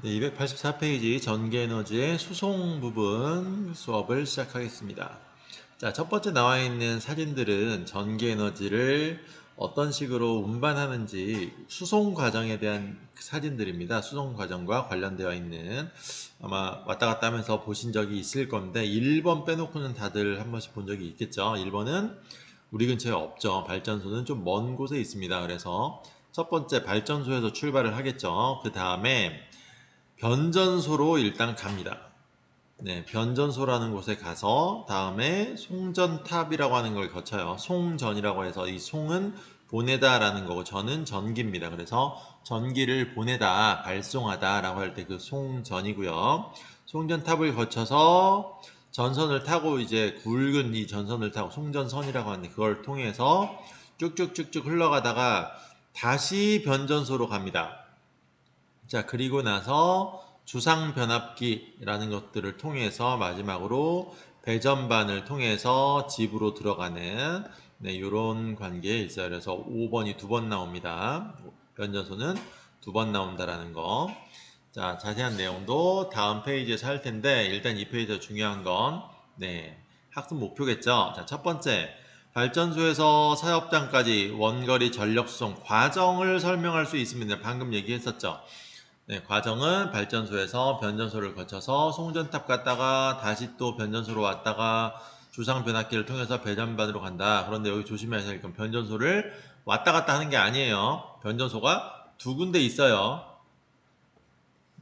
네, 284페이지 전기에너지의 수송 부분 수업을 시작하겠습니다. 자, 첫 번째 나와 있는 사진들은 전기에너지를 어떤 식으로 운반하는지 수송 과정에 대한 사진들입니다. 수송 과정과 관련되어 있는 아마 왔다 갔다 하면서 보신 적이 있을 건데 1번 빼놓고는 다들 한 번씩 본 적이 있겠죠. 1번은 우리 근처에 없죠. 발전소는 좀 먼 곳에 있습니다. 그래서 첫 번째 발전소에서 출발을 하겠죠. 그 다음에 변전소로 일단 갑니다. 네, 변전소라는 곳에 가서 다음에 송전탑이라고 하는 걸 거쳐요. 송전이라고 해서 이 송은 보내다 라는 거고 전은 전기입니다. 그래서 전기를 보내다, 발송하다 라고 할 때 그 송전이고요. 송전탑을 거쳐서 전선을 타고 이제 굵은 이 전선을 타고 송전선이라고 하는데 그걸 통해서 쭉쭉쭉쭉 흘러가다가 다시 변전소로 갑니다. 자, 그리고 나서 주상 변압기라는 것들을 통해서 마지막으로 배전반을 통해서 집으로 들어가는 네, 이런 관계에 있어요. 그래서 5번이 두 번 나옵니다. 변전소는 두 번 나온다라는 거. 자, 자세한 내용도 다음 페이지에서 할 텐데 일단 이 페이지에서 중요한 건 네, 학습 목표겠죠. 자, 첫 번째 발전소에서 사업장까지 원거리 전력 수송 과정을 설명할 수 있습니다. 방금 얘기했었죠. 네, 과정은 발전소에서 변전소를 거쳐서 송전탑 갔다가 다시 또 변전소로 왔다가 주상 변압기를 통해서 배전반으로 간다. 그런데 여기 조심해야 할 건 변전소를 왔다 갔다 하는 게 아니에요. 변전소가 두 군데 있어요.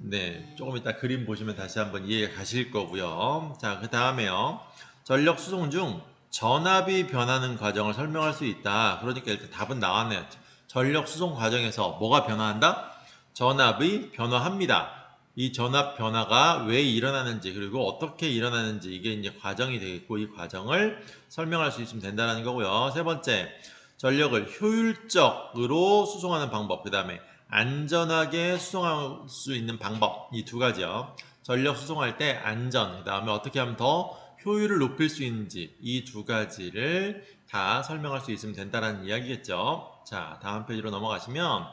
네, 조금 이따 그림 보시면 다시 한번 이해가 가실 거고요. 자, 그 다음에요. 전력 수송 중 전압이 변하는 과정을 설명할 수 있다. 그러니까 일단 답은 나왔네요. 전력 수송 과정에서 뭐가 변화한다? 전압이 변화합니다. 이 전압 변화가 왜 일어나는지 그리고 어떻게 일어나는지 이게 이제 과정이 되겠고 이 과정을 설명할 수 있으면 된다는 거고요. 세 번째, 전력을 효율적으로 수송하는 방법. 그 다음에 안전하게 수송할 수 있는 방법. 이 두 가지요. 전력 수송할 때 안전, 그 다음에 어떻게 하면 더 효율을 높일 수 있는지 이 두 가지를 다 설명할 수 있으면 된다는 이야기겠죠. 자, 다음 페이지로 넘어가시면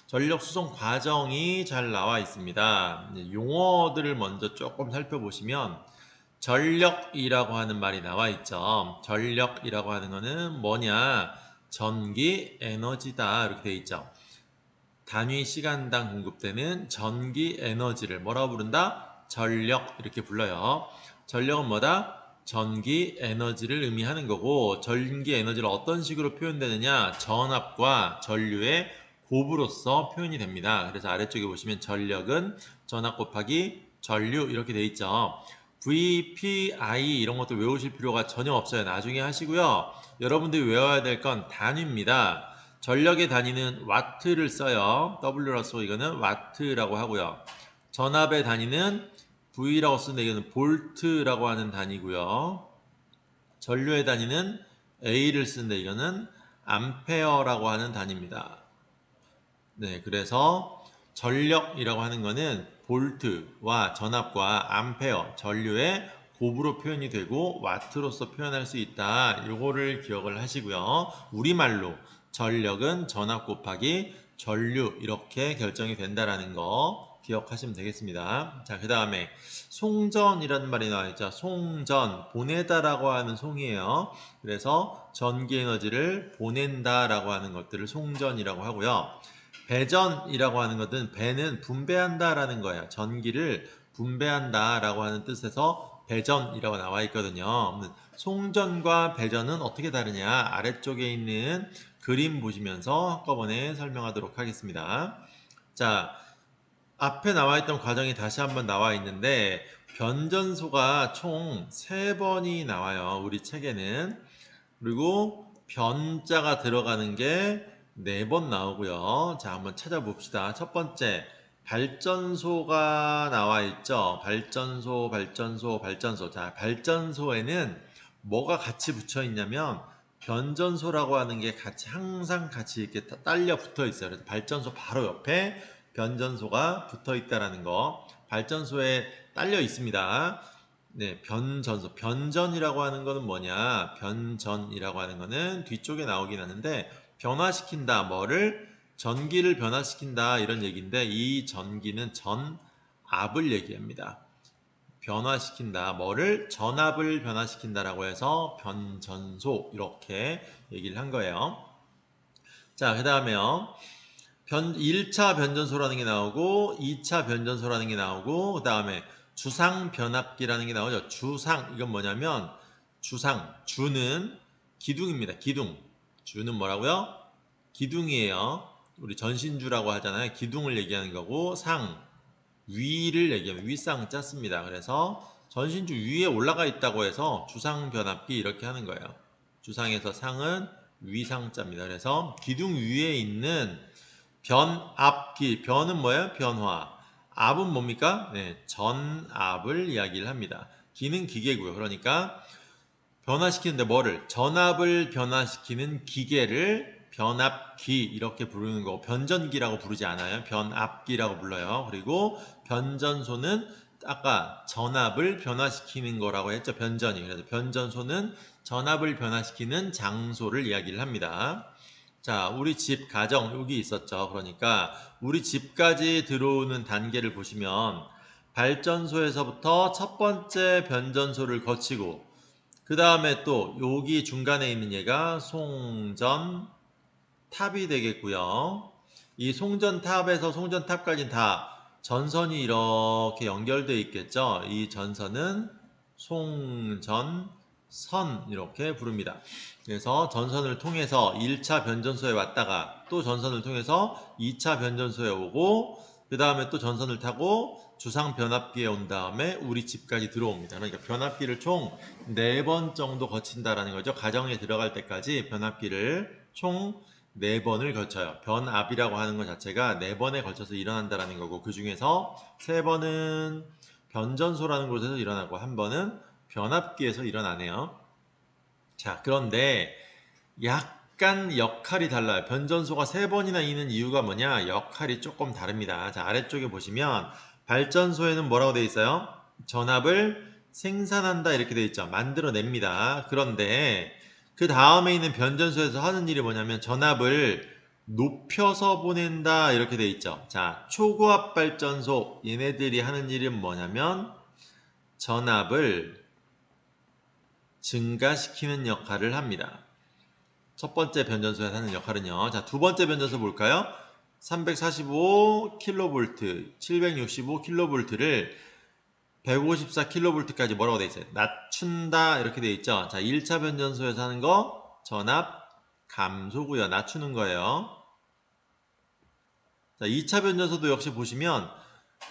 전력 수송 과정이 잘 나와 있습니다. 용어들을 먼저 조금 살펴보시면 전력이라고 하는 말이 나와 있죠. 전력이라고 하는 거는 뭐냐? 전기 에너지다 이렇게 돼 있죠. 단위 시간당 공급되는 전기 에너지를 뭐라고 부른다? 전력 이렇게 불러요. 전력은 뭐다? 전기 에너지를 의미하는 거고 전기 에너지를 어떤 식으로 표현되느냐? 전압과 전류의 곱으로서 표현이 됩니다. 그래서 아래쪽에 보시면 전력은 전압 곱하기 전류 이렇게 돼 있죠. V, P, I 이런 것들 외우실 필요가 전혀 없어요. 나중에 하시고요. 여러분들이 외워야 될 건 단위입니다. 전력의 단위는 와트를 써요. W라서 이거는 와트라고 하고요. 전압의 단위는 V라고 쓰는데 이거는 볼트라고 하는 단위고요. 전류의 단위는 A를 쓰는데 이거는 암페어라고 하는 단위입니다. 네, 그래서 전력이라고 하는 거는 볼트와 전압과 암페어, 전류의 곱으로 표현이 되고 와트로서 표현할 수 있다. 요거를 기억을 하시고요. 우리말로 전력은 전압 곱하기 전류 이렇게 결정이 된다라는 거 기억하시면 되겠습니다. 자, 그 다음에 송전이라는 말이 나와 있죠. 송전, 보내다라고 하는 송이에요. 그래서 전기 에너지를 보낸다라고 하는 것들을 송전이라고 하고요. 배전이라고 하는 것은 배는 분배한다라는 거야. 전기를 분배한다라고 하는 뜻에서 배전이라고 나와 있거든요. 송전과 배전은 어떻게 다르냐? 아래쪽에 있는 그림 보시면서 한꺼번에 설명하도록 하겠습니다. 자, 앞에 나와 있던 과정이 다시 한번 나와 있는데 변전소가 총 3번이 나와요. 우리 책에는. 그리고 변자가 들어가는 게 4번 나오고요. 자, 한번 찾아봅시다. 첫 번째, 발전소가 나와 있죠. 발전소, 발전소, 발전소. 자, 발전소에는 뭐가 같이 붙여 있냐면 변전소라고 하는 게 항상 같이 이렇게 딸려 붙어 있어요. 그래서 발전소 바로 옆에 변전소가 붙어 있다라는 거. 발전소에 딸려 있습니다. 네, 변전소. 변전이라고 하는 거는 뭐냐? 변전이라고 하는 거는 뒤쪽에 나오긴 하는데 변화시킨다. 뭐를? 전기를 변화시킨다. 이런 얘기인데 이 전기는 변압을 얘기합니다. 변화시킨다. 뭐를? 전압을 변화시킨다라고 해서 변전소 이렇게 얘기를 한 거예요. 자, 그 다음에요. 1차 변전소라는 게 나오고 2차 변전소라는 게 나오고 그 다음에 주상 변압기라는 게 나오죠. 주상 이건 뭐냐면 주상 주는 기둥입니다. 기둥 주는 뭐라고요? 기둥이에요. 우리 전신주라고 하잖아요. 기둥을 얘기하는 거고 상 위를 얘기하면 윗상 짰습니다. 그래서 전신주 위에 올라가 있다고 해서 주상 변압기 이렇게 하는 거예요. 주상에서 상은 위상자입니다. 그래서 기둥 위에 있는 변압기, 변은 뭐예요? 변화. 압은 뭡니까? 네, 전압을 이야기를 합니다. 기는 기계고요. 그러니까 변화시키는데 뭐를? 전압을 변화시키는 기계를 변압기 이렇게 부르는 거고 변전기라고 부르지 않아요. 변압기라고 불러요. 그리고 변전소는 아까 전압을 변화시키는 거라고 했죠. 변전이. 그래서 변전소는 전압을 변화시키는 장소를 이야기를 합니다. 자, 우리 집 가정 여기 있었죠. 그러니까 우리 집까지 들어오는 단계를 보시면 발전소에서부터 첫 번째 변전소를 거치고 그 다음에 또 여기 중간에 있는 얘가 송전탑이 되겠고요. 이 송전탑에서 송전탑까지는 다 전선이 이렇게 연결되어 있겠죠. 이 전선은 송전선 이렇게 부릅니다. 그래서 전선을 통해서 1차 변전소에 왔다가 또 전선을 통해서 2차 변전소에 오고 그 다음에 또 전선을 타고 주상 변압기에 온 다음에 우리 집까지 들어옵니다. 그러니까 변압기를 총 4번 정도 거친다라는 거죠. 가정에 들어갈 때까지 변압기를 총 4번을 거쳐요. 변압이라고 하는 것 자체가 4번에 걸쳐서 일어난다라는 거고 그 중에서 3번은 변전소라는 곳에서 일어나고 1번은 변압기에서 일어나네요. 자, 그런데 약간 역할이 달라요. 변전소가 3번이나 있는 이유가 뭐냐? 역할이 조금 다릅니다. 자, 아래쪽에 보시면 발전소에는 뭐라고 되어 있어요? 전압을 생산한다 이렇게 되어 있죠. 만들어냅니다. 그런데 그 다음에 있는 변전소에서 하는 일이 뭐냐면 전압을 높여서 보낸다 이렇게 되어 있죠. 자, 초고압 발전소 얘네들이 하는 일은 뭐냐면 전압을 증가시키는 역할을 합니다. 첫 번째 변전소에서 하는 역할은요. 자, 두 번째 변전소 볼까요? 345kV, 765kV를 154kV까지 뭐라고 되어 있어요? 낮춘다 이렇게 되어 있죠. 자, 1차 변전소에서 하는 거 전압 감소고요. 낮추는 거예요. 자, 2차 변전소도 역시 보시면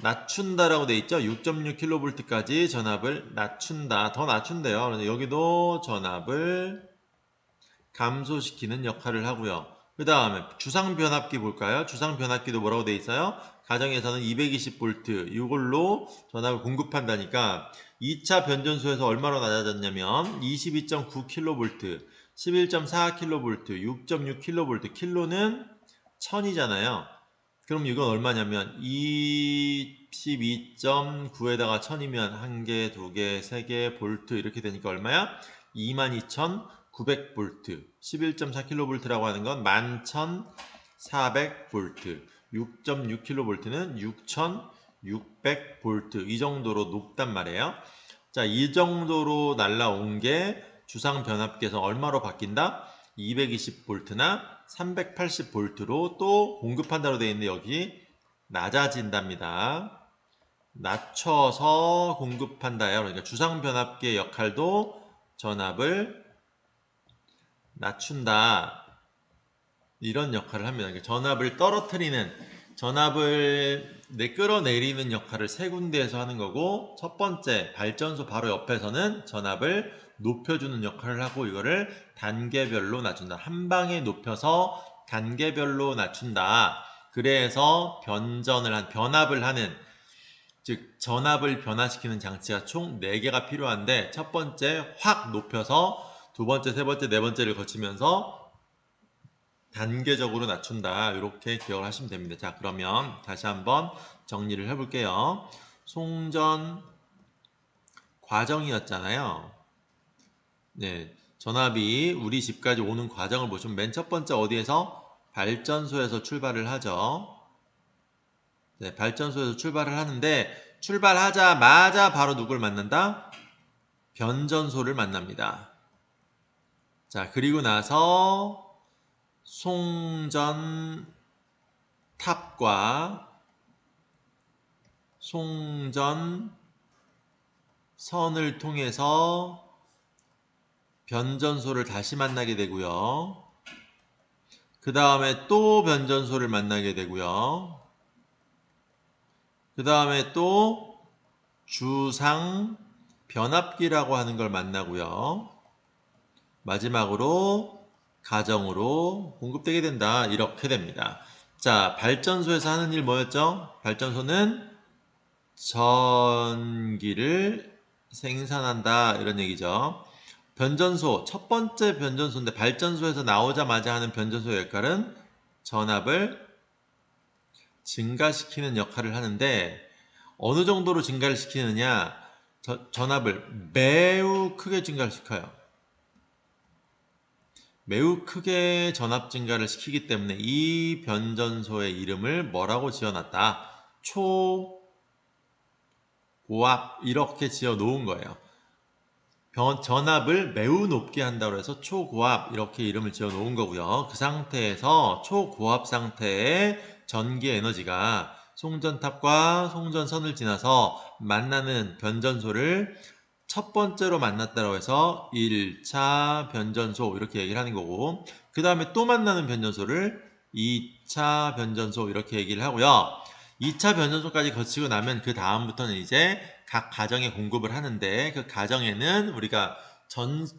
낮춘다라고 되어 있죠. 6.6kV까지 전압을 낮춘다. 더 낮춘대요. 그래서 여기도 전압을 감소시키는 역할을 하고요. 그 다음에 주상 변압기 볼까요? 주상 변압기도 뭐라고 되어 있어요? 가정에서는 220V 이걸로 전압을 공급한다니까 2차 변전소에서 얼마로 낮아졌냐면 22.9kV, 11.4kV, 6.6kV, 킬로는 1000이잖아요. 그럼 이건 얼마냐면 22.9에다가 1000이면 1개, 2개, 3개 볼트 이렇게 되니까 얼마야? 22,900V 11.4kV라고 하는 건 11,400V 6.6kV는 6,600V 이 정도로 높단 말이에요. 자, 이 정도로 날라온 게 주상 변압기에서 얼마로 바뀐다? 220V나 380V로 또 공급한다로 되어 있는데 여기 낮아진답니다. 낮춰서 공급한다요. 그러니까 주상 변압기의 역할도 전압을 낮춘다. 이런 역할을 합니다. 그러니까 전압을 떨어뜨리는, 전압을 끌어내리는 역할을 세 군데에서 하는 거고 첫 번째 발전소 바로 옆에서는 전압을 높여주는 역할을 하고 이거를 단계별로 낮춘다. 한 방에 높여서 단계별로 낮춘다. 그래서 변압을 하는 즉 전압을 변화시키는 장치가 총 4개가 필요한데 첫 번째 확 높여서 두 번째, 세 번째, 네 번째를 거치면서 단계적으로 낮춘다. 이렇게 기억을 하시면 됩니다. 자, 그러면 다시 한번 정리를 해볼게요. 송전 과정이었잖아요. 네, 전압이 우리 집까지 오는 과정을 보시면 맨 첫 번째 어디에서? 발전소에서 출발을 하죠. 네, 발전소에서 출발을 하는데 출발하자마자 바로 누굴 만난다? 변전소를 만납니다. 자, 그리고 나서 송전탑과 송전선을 통해서 변전소를 다시 만나게 되고요. 그 다음에 또 변전소를 만나게 되고요. 그 다음에 또 주상 변압기라고 하는 걸 만나고요. 마지막으로 가정으로 공급되게 된다. 이렇게 됩니다. 자, 발전소에서 하는 일 뭐였죠? 발전소는 전기를 생산한다. 이런 얘기죠. 변전소, 첫 번째 변전소인데 발전소에서 나오자마자 하는 변전소의 역할은 전압을 증가시키는 역할을 하는데 어느 정도로 증가를 시키느냐? 전압을 매우 크게 증가를 시켜요. 매우 크게 전압 증가를 시키기 때문에 이 변전소의 이름을 뭐라고 지어놨다? 초고압 이렇게 지어 놓은 거예요. 전압을 매우 높게 한다고 해서 초고압 이렇게 이름을 지어 놓은 거고요. 그 상태에서 초고압 상태의 전기 에너지가 송전탑과 송전선을 지나서 만나는 변전소를 첫 번째로 만났다고 해서 1차 변전소 이렇게 얘기를 하는 거고, 그 다음에 또 만나는 변전소를 2차 변전소 이렇게 얘기를 하고요. 2차 변전소까지 거치고 나면 그 다음부터는 이제 각 가정에 공급을 하는데, 그 가정에는 우리가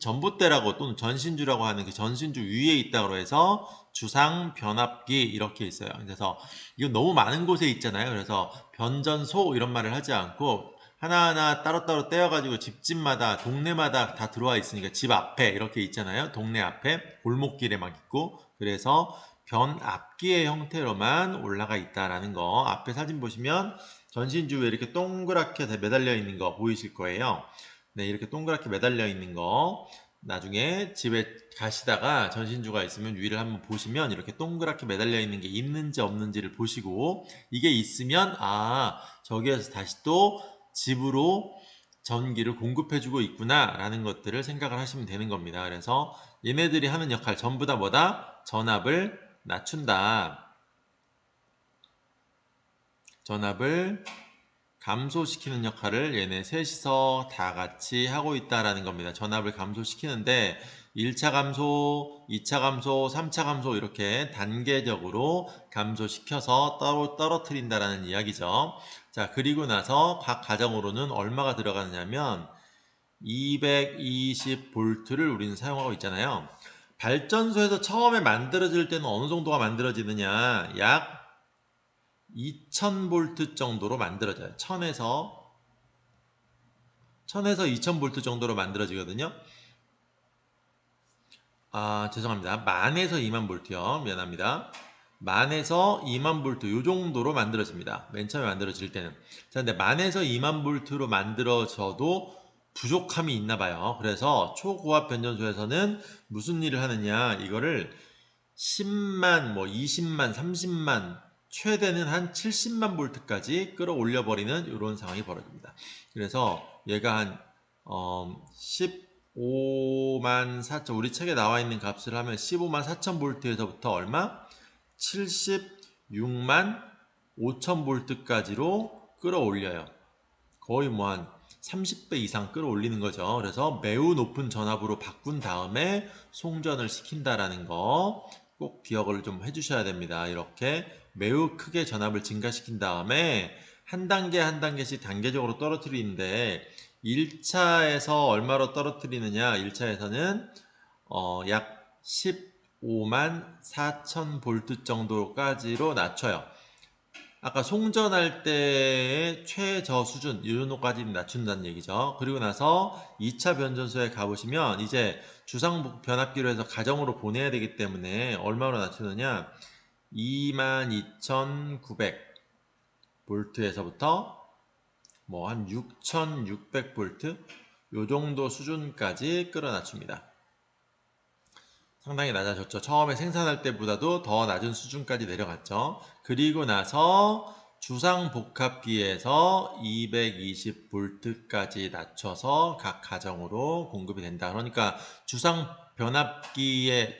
전봇대라고 또는 전신주라고 하는 그 전신주 위에 있다고 해서 주상 변압기 이렇게 있어요. 그래서 이건 너무 많은 곳에 있잖아요. 그래서 변전소 이런 말을 하지 않고 하나하나 따로따로 떼어가지고 집집마다 동네마다 다 들어와 있으니까 집 앞에 이렇게 있잖아요. 동네 앞에 골목길에 막 있고, 그래서 변압기의 형태로만 올라가 있다라는 거. 앞에 사진 보시면 전신주에 이렇게 동그랗게 매달려 있는 거 보이실 거예요. 네, 이렇게 동그랗게 매달려 있는 거 나중에 집에 가시다가 전신주가 있으면 위를 한번 보시면 이렇게 동그랗게 매달려 있는 게 있는지 없는지를 보시고, 이게 있으면 저기에서 다시 또 집으로 전기를 공급해주고 있구나 라는 것들을 생각을 하시면 되는 겁니다. 그래서 얘네들이 하는 역할 전부 다 뭐다? 전압을 낮춘다. 전압을 감소시키는 역할을 얘네 셋이서 다 같이 하고 있다라는 겁니다. 전압을 감소시키는데 1차 감소, 2차 감소, 3차 감소 이렇게 단계적으로 감소시켜서 떨어뜨린다라는 이야기죠. 자, 그리고 나서 각 가정으로는 얼마가 들어가느냐면 220V를 우리는 사용하고 있잖아요. 발전소에서 처음에 만들어질 때는 어느 정도가 만들어지느냐? 약 2000V 정도로 만들어져요. 1000에서 2000V 정도로 만들어지거든요. 죄송합니다. 10,000에서 20,000V요. 미안합니다. 10,000에서 20,000V 요 정도로 만들어집니다. 맨 처음에 만들어질 때는. 자, 근데 10,000에서 20,000V로 만들어져도 부족함이 있나 봐요. 그래서 초고압 변전소에서는 무슨 일을 하느냐? 이거를 10만, 20만, 30만, 최대는 한 70만 볼트까지 끌어올려 버리는 이런 상황이 벌어집니다. 그래서 얘가 한 15만 4천, 우리 책에 나와 있는 값을 하면 15만 4천 볼트에서부터 얼마? 76만 5천 볼트까지로 끌어올려요. 거의 한 30배 이상 끌어올리는 거죠. 그래서 매우 높은 전압으로 바꾼 다음에 송전을 시킨다라는 거 꼭 기억을 좀 해주셔야 됩니다. 이렇게 매우 크게 전압을 증가시킨 다음에 한 단계 한 단계씩 단계적으로 떨어뜨리는데 1차에서 얼마로 떨어뜨리느냐? 1차에서는 약 15만 4천 볼트 정도까지로 낮춰요. 아까 송전할 때의 최저 수준 이 정도까지 낮춘다는 얘기죠. 그리고 나서 2차 변전소에 가보시면 이제 주상 변압기로 해서 가정으로 보내야 되기 때문에 얼마로 낮추느냐? 22,900볼트에서부터 한 6,600볼트 요 정도 수준까지 끌어 낮춥니다. 상당히 낮아졌죠. 처음에 생산할 때보다도 더 낮은 수준까지 내려갔죠. 그리고 나서 주상복합기에서 220V까지 낮춰서 각 가정으로 공급이 된다. 그러니까 주상변압기에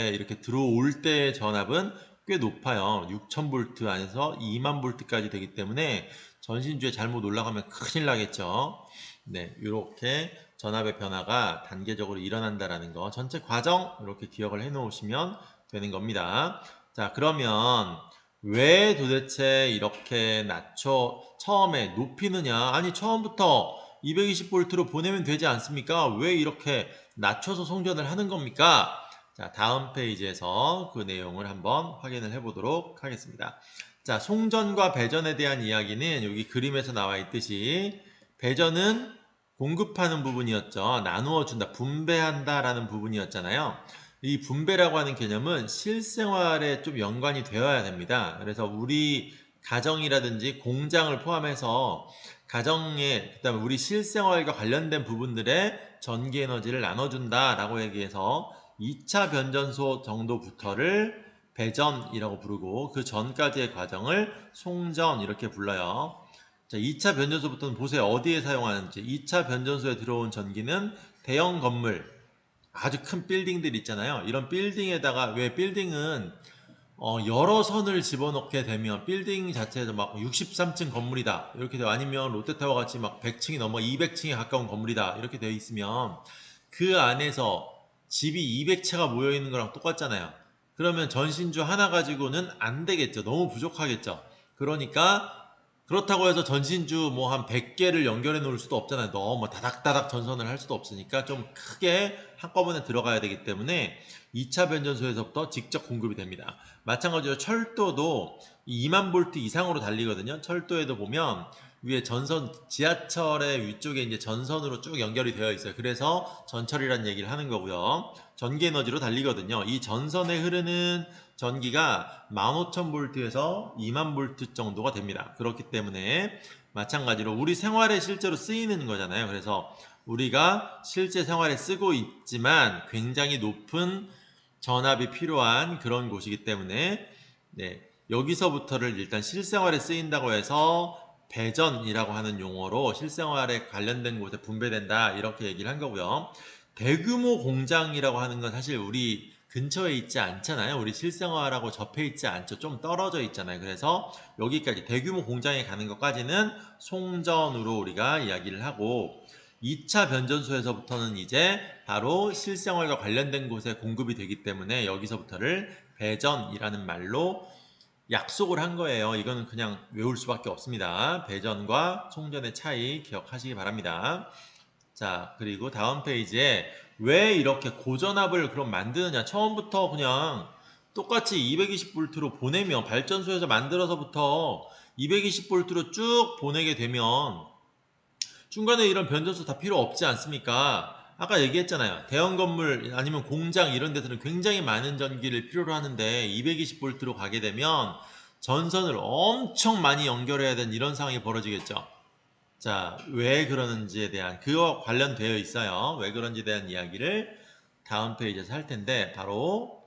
이렇게 들어올 때의 전압은 꽤 높아요. 6000V 안에서 20000V까지 되기 때문에 전신주에 잘못 올라가면 큰일 나겠죠. 네, 이렇게 전압의 변화가 단계적으로 일어난다라는 거 전체 과정 이렇게 기억을 해 놓으시면 되는 겁니다. 자, 그러면 왜 도대체 이렇게 처음에 높이느냐? 아니, 처음부터 220V로 보내면 되지 않습니까? 왜 이렇게 낮춰서 송전을 하는 겁니까? 자, 다음 페이지에서 그 내용을 한번 확인을 해보도록 하겠습니다. 자, 송전과 배전에 대한 이야기는 여기 그림에서 나와 있듯이 배전은 공급하는 부분이었죠. 나누어 준다, 분배한다 라는 부분이었잖아요. 이 분배라고 하는 개념은 실생활에 좀 연관이 되어야 됩니다. 그래서 우리 가정이라든지 공장을 포함해서 가정에, 그다음에 우리 실생활과 관련된 부분들의 전기 에너지를 나눠준다 라고 얘기해서 2차 변전소 정도부터를 배전이라고 부르고 그 전까지의 과정을 송전 이렇게 불러요. 자, 2차 변전소부터는 보세요. 어디에 사용하는지. 2차 변전소에 들어온 전기는 대형 건물, 아주 큰 빌딩들 있잖아요. 이런 빌딩에다가, 왜 빌딩은 여러 선을 집어넣게 되면 빌딩 자체에서 막 63층 건물이다 이렇게 되고, 아니면 롯데타워 같이 막 100층이 넘어 200층에 가까운 건물이다 이렇게 되어 있으면 그 안에서 집이 200채가 모여 있는 거랑 똑같잖아요. 그러면 전신주 하나 가지고는 안 되겠죠. 너무 부족하겠죠. 그러니까 그렇다고 해서 전신주 뭐 한 100개를 연결해 놓을 수도 없잖아요. 너무 다닥다닥 전선을 할 수도 없으니까 좀 크게 한꺼번에 들어가야 되기 때문에 2차 변전소에서부터 직접 공급이 됩니다. 마찬가지로 철도도 2만 볼트 이상으로 달리거든요. 철도에도 보면 위에 전선, 지하철의 위쪽에 이제 전선으로 쭉 연결이 되어 있어요. 그래서 전철이라는 얘기를 하는 거고요. 전기 에너지로 달리거든요. 이 전선에 흐르는 전기가 15,000V에서 2만 V 정도가 됩니다. 그렇기 때문에 마찬가지로 우리 생활에 실제로 쓰이는 거잖아요. 그래서 우리가 실제 생활에 쓰고 있지만 굉장히 높은 전압이 필요한 그런 곳이기 때문에, 네, 여기서부터를 일단 실생활에 쓰인다고 해서 배전이라고 하는 용어로 실생활에 관련된 곳에 분배된다 이렇게 얘기를 한 거고요. 대규모 공장이라고 하는 건 사실 우리 근처에 있지 않잖아요. 우리 실생활하고 접해 있지 않죠. 좀 떨어져 있잖아요. 그래서 여기까지 대규모 공장에 가는 것까지는 송전으로 우리가 이야기를 하고, 2차 변전소에서부터는 이제 바로 실생활과 관련된 곳에 공급이 되기 때문에 여기서부터를 배전이라는 말로 약속을 한 거예요. 이거는 그냥 외울 수밖에 없습니다. 배전과 송전의 차이 기억하시기 바랍니다. 자, 그리고 다음 페이지에 왜 이렇게 고전압을 그럼 만드느냐. 처음부터 그냥 똑같이 220V로 보내면, 발전소에서 만들어서부터 220V로 쭉 보내게 되면 중간에 이런 변전소 다 필요 없지 않습니까? 아까 얘기했잖아요. 대형 건물 아니면 공장 이런 데서는 굉장히 많은 전기를 필요로 하는데 220V로 가게 되면 전선을 엄청 많이 연결해야 되는 이런 상황이 벌어지겠죠. 자, 왜 그러는지에 대한, 그와 관련되어 있어요. 왜 그런지에 대한 이야기를 다음 페이지에서 할 텐데, 바로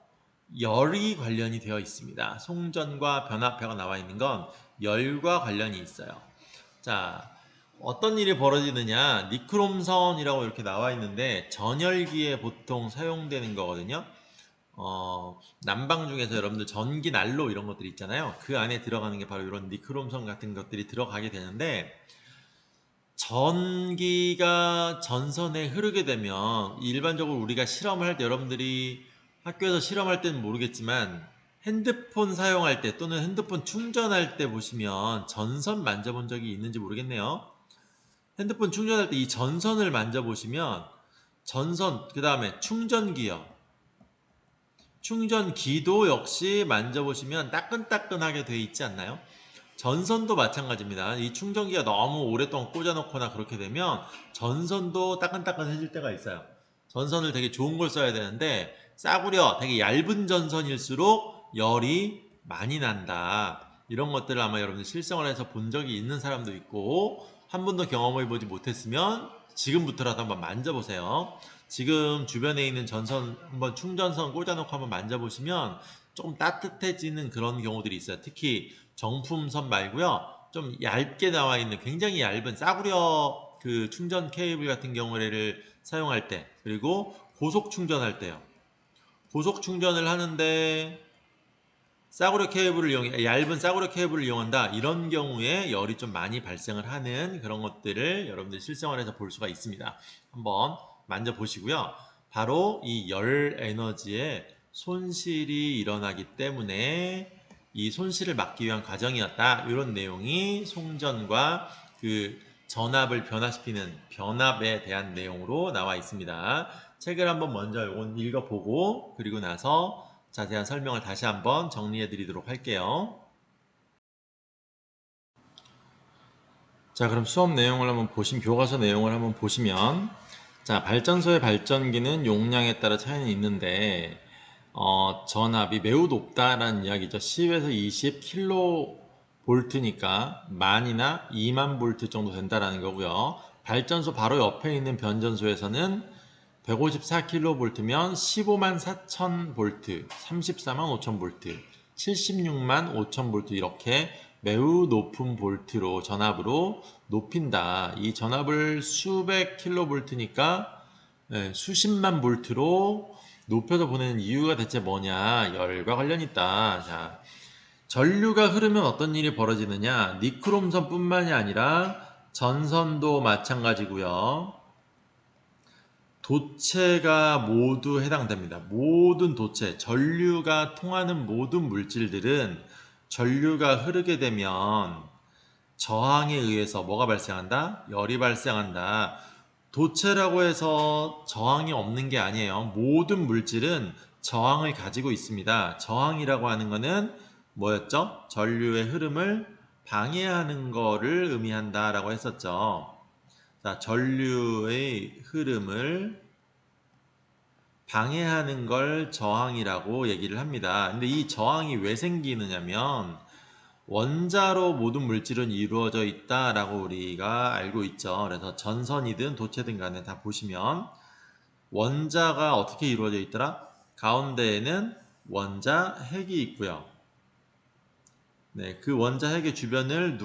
열이 관련이 되어 있습니다. 송전과 변압표가 나와 있는 건 열과 관련이 있어요. 자, 어떤 일이 벌어지느냐. 니크롬선이라고 이렇게 나와 있는데 전열기에 보통 사용되는 거거든요. 난방 중에서 여러분들 전기 난로 이런 것들이 있잖아요. 그 안에 들어가는 게 바로 이런 니크롬선 같은 것들이 들어가게 되는데, 전기가 전선에 흐르게 되면 일반적으로 우리가 실험을 할 때, 여러분들이 학교에서 실험할 때는 모르겠지만 핸드폰 사용할 때 또는 핸드폰 충전할 때 보시면 전선 만져본 적이 있는지 모르겠네요. 핸드폰 충전할 때 이 전선을 만져보시면 전선, 그 다음에 충전기요. 충전기도 역시 만져보시면 따끈따끈하게 되어 있지 않나요? 전선도 마찬가지입니다. 이 충전기가 너무 오랫동안 꽂아놓거나 그렇게 되면 전선도 따끈따끈해질 때가 있어요. 전선을 되게 좋은 걸 써야 되는데 싸구려 되게 얇은 전선일수록 열이 많이 난다. 이런 것들을 아마 여러분들 실생활에서 본 적이 있는 사람도 있고, 한 번도 경험해보지 못했으면 지금부터라도 한번 만져보세요. 지금 주변에 있는 전선 한번 충전선 꽂아놓고 한번 만져보시면 조금 따뜻해지는 그런 경우들이 있어요. 특히 정품선 말고요. 좀 얇게 나와 있는 굉장히 얇은 싸구려 그 충전 케이블 같은 경우를 사용할 때, 그리고 고속 충전할 때요. 고속 충전을 하는데 싸구려 케이블을 얇은 싸구려 케이블을 이용한다. 이런 경우에 열이 좀 많이 발생을 하는 그런 것들을 여러분들 실생활에서 볼 수가 있습니다. 한번 만져보시고요. 바로 이 열 에너지에 손실이 일어나기 때문에 이 손실을 막기 위한 과정이었다. 이런 내용이 송전과 그 전압을 변화시키는 변압에 대한 내용으로 나와 있습니다. 책을 한번 먼저 이건 읽어보고 그리고 나서 자세한 설명을 다시 한번 정리해 드리도록 할게요. 자, 그럼 수업 내용을 한번 교과서 내용을 한번 보시면, 자, 발전소의 발전기는 용량에 따라 차이는 있는데 전압이 매우 높다라는 이야기죠. 10에서 20 킬로볼트니까 만이나 2만 볼트 정도 된다라는 거고요. 발전소 바로 옆에 있는 변전소에서는 154kV면 15만 4천 볼트, 34만 5천 볼트, 76만 5천 볼트 이렇게 매우 높은 볼트로 전압으로 높인다. 이 전압을 수백 킬로볼트니까 수십만 볼트로 높여서 보내는 이유가 대체 뭐냐? 열과 관련이 있다. 자, 전류가 흐르면 어떤 일이 벌어지느냐? 니크롬선뿐만이 아니라 전선도 마찬가지고요. 도체가 모두 해당됩니다. 모든 도체, 전류가 통하는 모든 물질들은 전류가 흐르게 되면 저항에 의해서 뭐가 발생한다? 열이 발생한다. 도체라고 해서 저항이 없는 게 아니에요. 모든 물질은 저항을 가지고 있습니다. 저항이라고 하는 거는 뭐였죠? 전류의 흐름을 방해하는 거를 의미한다라고 했었죠. 자, 전류의 흐름을 방해하는 걸 저항이라고 얘기를 합니다. 근데 이 저항이 왜 생기느냐면 원자로 모든 물질은 이루어져 있다라고 우리가 알고 있죠. 그래서 전선이든 도체든 간에 다 보시면 원자가 어떻게 이루어져 있더라? 가운데에는 원자 핵이 있고요. 네, 그 원자 핵의 주변을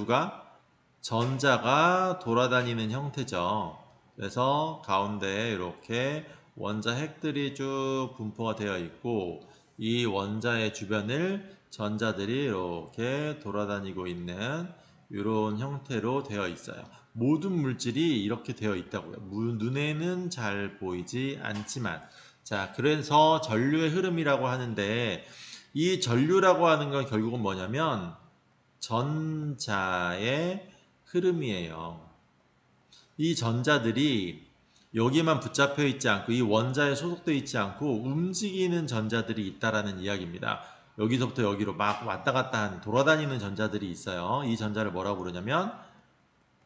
전자가 돌아다니는 형태죠. 그래서 가운데에 이렇게 원자 핵들이 쭉 분포가 되어 있고 이 원자의 주변을 전자들이 이렇게 돌아다니고 있는 이런 형태로 되어 있어요. 모든 물질이 이렇게 되어 있다고요. 눈에는 잘 보이지 않지만, 자, 그래서 전류의 흐름이라고 하는데 이 전류라고 하는 건 결국은 뭐냐면 전자의 흐름이에요. 이 전자들이 여기만 붙잡혀 있지 않고 이 원자에 소속되어 있지 않고 움직이는 전자들이 있다라는 이야기입니다. 여기서부터 여기로 막 왔다 갔다 하는 돌아다니는 전자들이 있어요. 이 전자를 뭐라고 부르냐면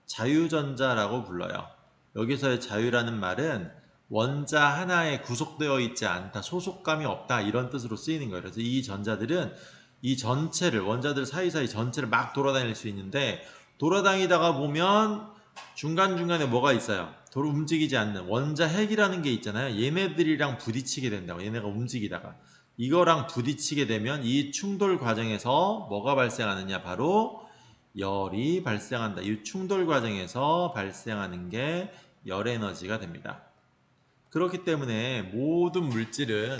자유전자라고 불러요. 여기서의 자유라는 말은 원자 하나에 구속되어 있지 않다, 소속감이 없다 이런 뜻으로 쓰이는 거예요. 그래서 이 전자들은 이 전체를 원자들 사이사이 전체를 막 돌아다닐 수 있는데 돌아다니다가 보면 중간중간에 뭐가 있어요? 움직이지 않는 원자 핵이라는 게 있잖아요. 얘네들이랑 부딪히게 된다고. 얘네가 움직이다가 이거랑 부딪히게 되면 이 충돌 과정에서 뭐가 발생하느냐? 바로 열이 발생한다. 이 충돌 과정에서 발생하는 게 열 에너지가 됩니다. 그렇기 때문에 모든 물질은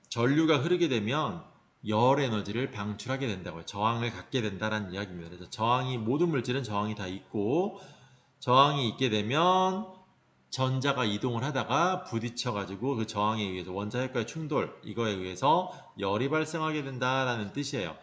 전류가 흐르게 되면 열 에너지를 방출하게 된다고요. 저항을 갖게 된다는 이야기입니다. 그래서 모든 물질은 저항이 다 있고 저항이 있게 되면 전자가 이동을 하다가 부딪혀가지고 그 저항에 의해서 원자핵과의 충돌 이거에 의해서 열이 발생하게 된다라는 뜻이에요.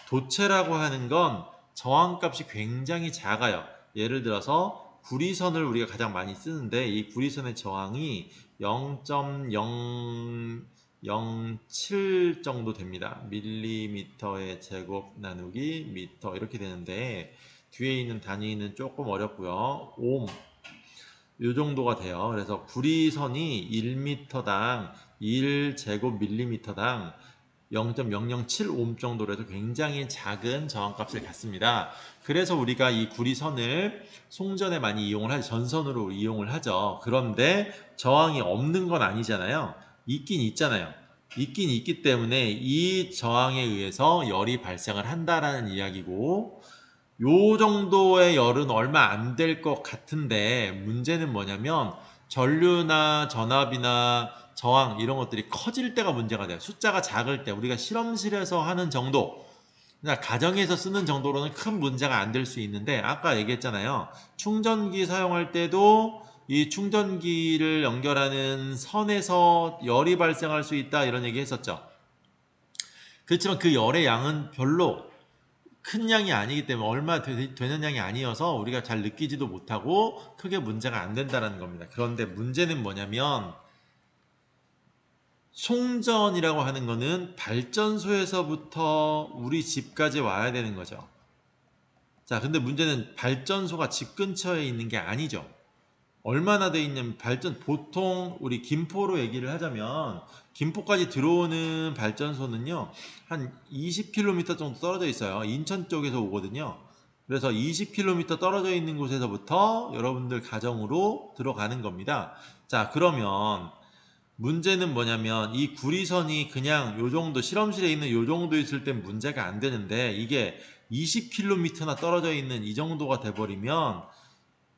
도체라고 하는 건 저항값이 굉장히 작아요. 예를 들어서 구리선을 우리가 가장 많이 쓰는데 이 구리선의 저항이 0.007 정도 됩니다. 밀리미터의 제곱 나누기 미터 이렇게 되는데 뒤에 있는 단위는 조금 어렵고요. 옴 이 정도가 돼요. 그래서 구리선이 1m당 1제곱밀리미터당 0.007옴 정도로 해서 굉장히 작은 저항값을 갖습니다. 그래서 우리가 이 구리선을 송전에 많이 이용을 하죠. 전선으로 이용을 하죠. 그런데 저항이 없는 건 아니잖아요. 있긴 있잖아요. 있긴 있기 때문에 이 저항에 의해서 열이 발생을 한다라는 이야기고, 요 정도의 열은 얼마 안 될 것 같은데, 문제는 뭐냐면 전류나 전압이나 저항 이런 것들이 커질 때가 문제가 돼요. 숫자가 작을 때, 우리가 실험실에서 하는 정도, 그냥 가정에서 쓰는 정도로는 큰 문제가 안 될 수 있는데, 아까 얘기했잖아요. 충전기 사용할 때도 이 충전기를 연결하는 선에서 열이 발생할 수 있다, 이런 얘기 했었죠. 그렇지만 그 열의 양은 별로 큰 양이 아니기 때문에, 얼마 되는 양이 아니어서 우리가 잘 느끼지도 못하고 크게 문제가 안 된다는 겁니다. 그런데 문제는 뭐냐면, 송전이라고 하는 거는 발전소에서부터 우리 집까지 와야 되는 거죠. 자, 근데 문제는 발전소가 집 근처에 있는 게 아니죠. 얼마나 돼 있냐면, 보통 우리 김포로 얘기를 하자면, 김포까지 들어오는 발전소는요, 한 20km 정도 떨어져 있어요. 인천 쪽에서 오거든요. 그래서 20km 떨어져 있는 곳에서부터 여러분들 가정으로 들어가는 겁니다. 자, 그러면 문제는 뭐냐면, 이 구리선이 그냥 요 정도, 실험실에 있는 요 정도 있을 땐 문제가 안 되는데, 이게 20km나 떨어져 있는 이 정도가 돼버리면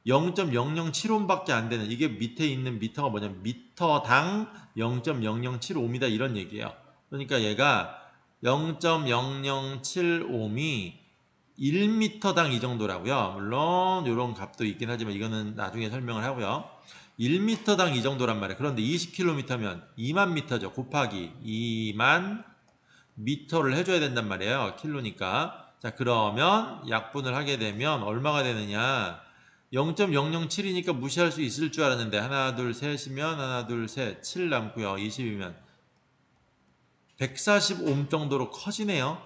0.0075밖에 안 되는, 이게 밑에 있는 미터가 뭐냐면 미터당 0.0075m 이런 얘기예요. 그러니까 얘가 0.0075이 1m당 이 정도라고요. 물론 이런 값도 있긴 하지만 이거는 나중에 설명을 하고요. 1m당 이 정도란 말이에요. 그런데 20km면 2만 미터죠. 곱하기 2만 미터를 해줘야 된단 말이에요. 킬로니까. 자, 그러면 약분을 하게 되면 얼마가 되느냐. 0.007이니까 무시할 수 있을 줄 알았는데, 하나 둘 셋이면 하나 둘 셋 7 남고요. 20이면 145옴 정도로 커지네요.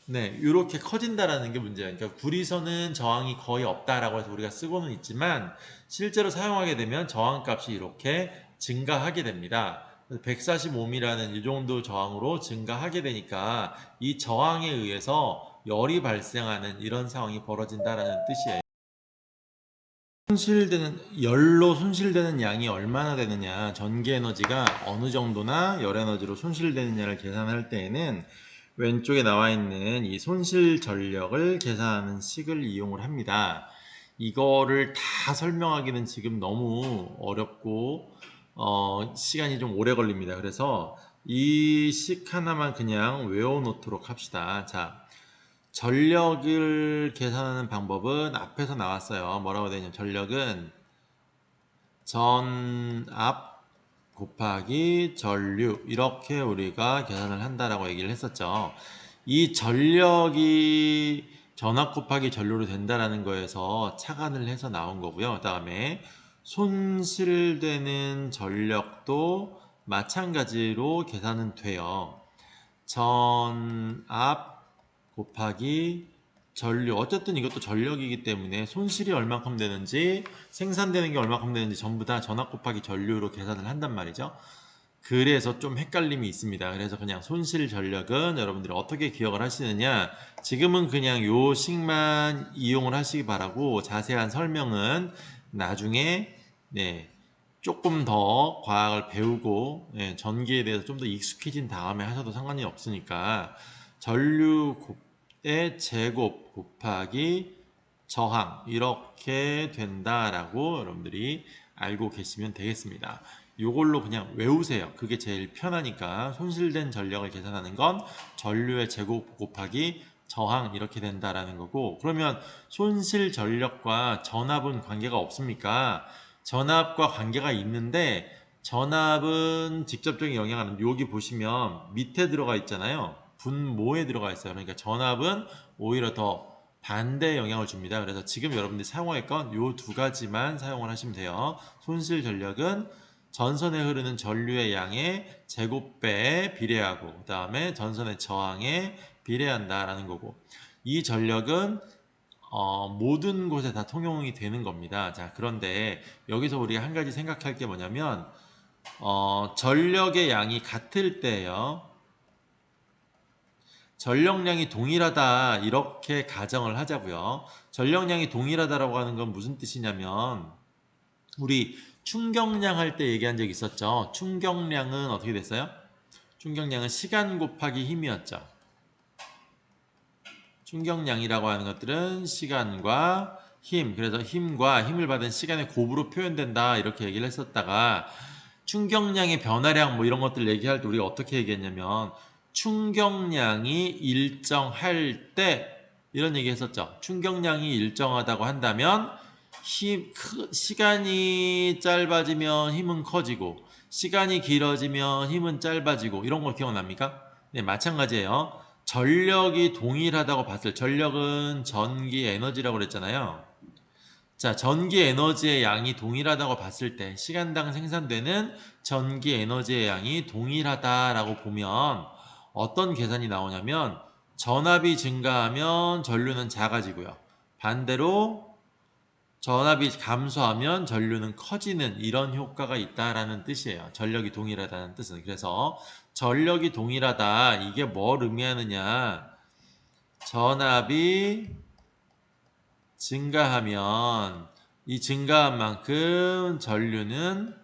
네, 이렇게 커진다라는 게 문제예요. 그러니까 구리선은 저항이 거의 없다라고 해서 우리가 쓰고는 있지만, 실제로 사용하게 되면 저항값이 이렇게 증가하게 됩니다. 145옴이라는 이 정도 저항으로 증가하게 되니까 이 저항에 의해서 열이 발생하는 이런 상황이 벌어진다라는 뜻이에요. 열로 손실되는 양이 얼마나 되느냐, 전기 에너지가 어느 정도나 열 에너지로 손실되느냐를 계산할 때에는 왼쪽에 나와 있는 이 손실 전력을 계산하는 식을 이용을 합니다. 이거를 다 설명하기는 지금 너무 어렵고 시간이 좀 오래 걸립니다. 그래서 이 식 하나만 그냥 외워놓도록 합시다. 자, 전력을 계산하는 방법은 앞에서 나왔어요. 뭐라고 되냐면, 전력은 전압 곱하기 전류, 이렇게 우리가 계산을 한다라고 얘기를 했었죠. 이 전력이 전압 곱하기 전류로 된다라는 거에서 착안을 해서 나온 거고요. 그 다음에 손실되는 전력도 마찬가지로 계산은 돼요. 전압 곱하기 전류, 어쨌든 이것도 전력이기 때문에 손실이 얼마큼 되는지, 생산되는 게 얼마큼 되는지 전부 다 전압 곱하기 전류로 계산을 한단 말이죠. 그래서 좀 헷갈림이 있습니다. 그래서 그냥 손실 전력은 여러분들이 어떻게 기억을 하시느냐, 지금은 그냥 요 식만 이용을 하시기 바라고, 자세한 설명은 나중에 조금 더 과학을 배우고 전기에 대해서 좀 더 익숙해진 다음에 하셔도 상관이 없으니까, 전류의 제곱 곱하기 저항, 이렇게 된다라고 여러분들이 알고 계시면 되겠습니다. 이걸로 그냥 외우세요. 그게 제일 편하니까. 손실된 전력을 계산하는 건 전류의 제곱 곱하기 저항, 이렇게 된다라는 거고, 그러면 손실 전력과 전압은 관계가 없습니까? 전압과 관계가 있는데, 전압은 직접적인 영향을, 여기 보시면 밑에 들어가 있잖아요. 분모에 들어가 있어요. 그러니까 전압은 오히려 더 반대 영향을 줍니다. 그래서 지금 여러분들이 사용할 건 이 두 가지만 사용을 하시면 돼요. 손실 전력은 전선에 흐르는 전류의 양의 제곱배에 비례하고, 그 다음에 전선의 저항에 비례한다라는 거고, 이 전력은 모든 곳에 다 통용이 되는 겁니다. 자, 그런데 여기서 우리가 한 가지 생각할 게 뭐냐면, 전력의 양이 같을 때요, 전력량이 동일하다, 이렇게 가정을 하자고요. 전력량이 동일하다라고 하는 건 무슨 뜻이냐면, 우리 충격량 할 때 얘기한 적 있었죠. 충격량은 어떻게 됐어요? 충격량은 시간 곱하기 힘이었죠. 충격량이라고 하는 것들은 시간과 힘, 그래서 힘과 힘을 받은 시간의 곱으로 표현된다 이렇게 얘기를 했었다가 충격량의 변화량 뭐 이런 것들 얘기할 때 우리가 어떻게 얘기했냐면 충격량이 일정할 때 이런 얘기 했었죠. 충격량이 일정하다고 한다면 시간이 짧아지면 힘은 커지고 시간이 길어지면 힘은 짧아지고 이런 거 기억납니까? 네, 마찬가지예요. 전력이 동일하다고 봤을 때 전력은 전기 에너지라고 그랬잖아요. 자, 전기 에너지의 양이 동일하다고 봤을 때 시간당 생산되는 전기 에너지의 양이 동일하다라고 보면 어떤 계산이 나오냐면 전압이 증가하면 전류는 작아지고요. 반대로 전압이 감소하면 전류는 커지는 이런 효과가 있다라는 뜻이에요. 전력이 동일하다는 뜻은. 그래서 전력이 동일하다 이게 뭘 의미하느냐? 전압이 증가하면 이 증가한 만큼 전류는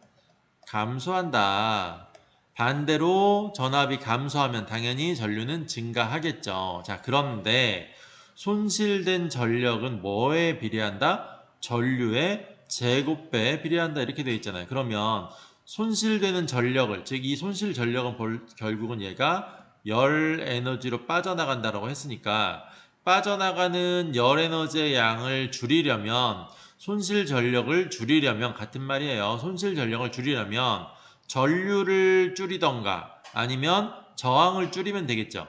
감소한다. 반대로 전압이 감소하면 당연히 전류는 증가하겠죠. 자, 그런데 손실된 전력은 뭐에 비례한다? 전류의 제곱배에 비례한다. 이렇게 되어 있잖아요. 그러면 손실되는 전력을, 즉 이 손실 전력은 결국은 얘가 열 에너지로 빠져나간다라고 했으니까 빠져나가는 열 에너지의 양을 줄이려면 손실 전력을 줄이려면 같은 말이에요. 손실 전력을 줄이려면 전류를 줄이던가 아니면 저항을 줄이면 되겠죠.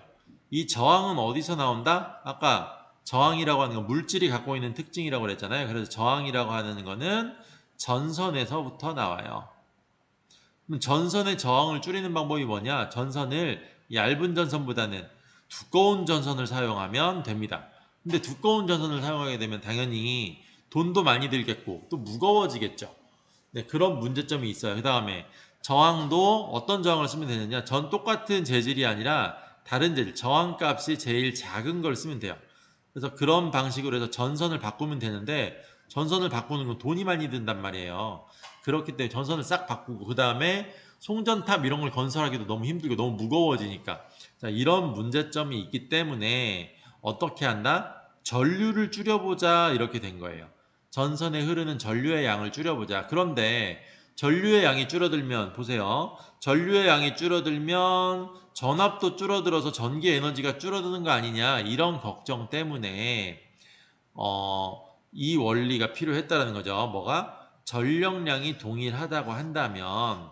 이 저항은 어디서 나온다? 아까 저항이라고 하는 건 물질이 갖고 있는 특징이라고 그랬잖아요. 그래서 저항이라고 하는 거는 전선에서부터 나와요. 그럼 전선의 저항을 줄이는 방법이 뭐냐? 전선을 얇은 전선보다는 두꺼운 전선을 사용하면 됩니다. 근데 두꺼운 전선을 사용하게 되면 당연히 돈도 많이 들겠고 또 무거워지겠죠. 네, 그런 문제점이 있어요. 그 다음에 저항도 어떤 저항을 쓰면 되느냐? 전 똑같은 재질이 아니라 다른 재질, 저항값이 제일 작은 걸 쓰면 돼요. 그래서 그런 방식으로 해서 전선을 바꾸면 되는데 전선을 바꾸는 건 돈이 많이 든단 말이에요. 그렇기 때문에 전선을 싹 바꾸고 그 다음에 송전탑 이런 걸 건설하기도 너무 힘들고 너무 무거워지니까 자, 이런 문제점이 있기 때문에 어떻게 한다? 전류를 줄여보자 이렇게 된 거예요. 전선에 흐르는 전류의 양을 줄여보자. 그런데 전류의 양이 줄어들면 보세요. 전류의 양이 줄어들면 전압도 줄어들어서 전기 에너지가 줄어드는 거 아니냐 이런 걱정 때문에 이 원리가 필요했다는 거죠. 뭐가? 전력량이 동일하다고 한다면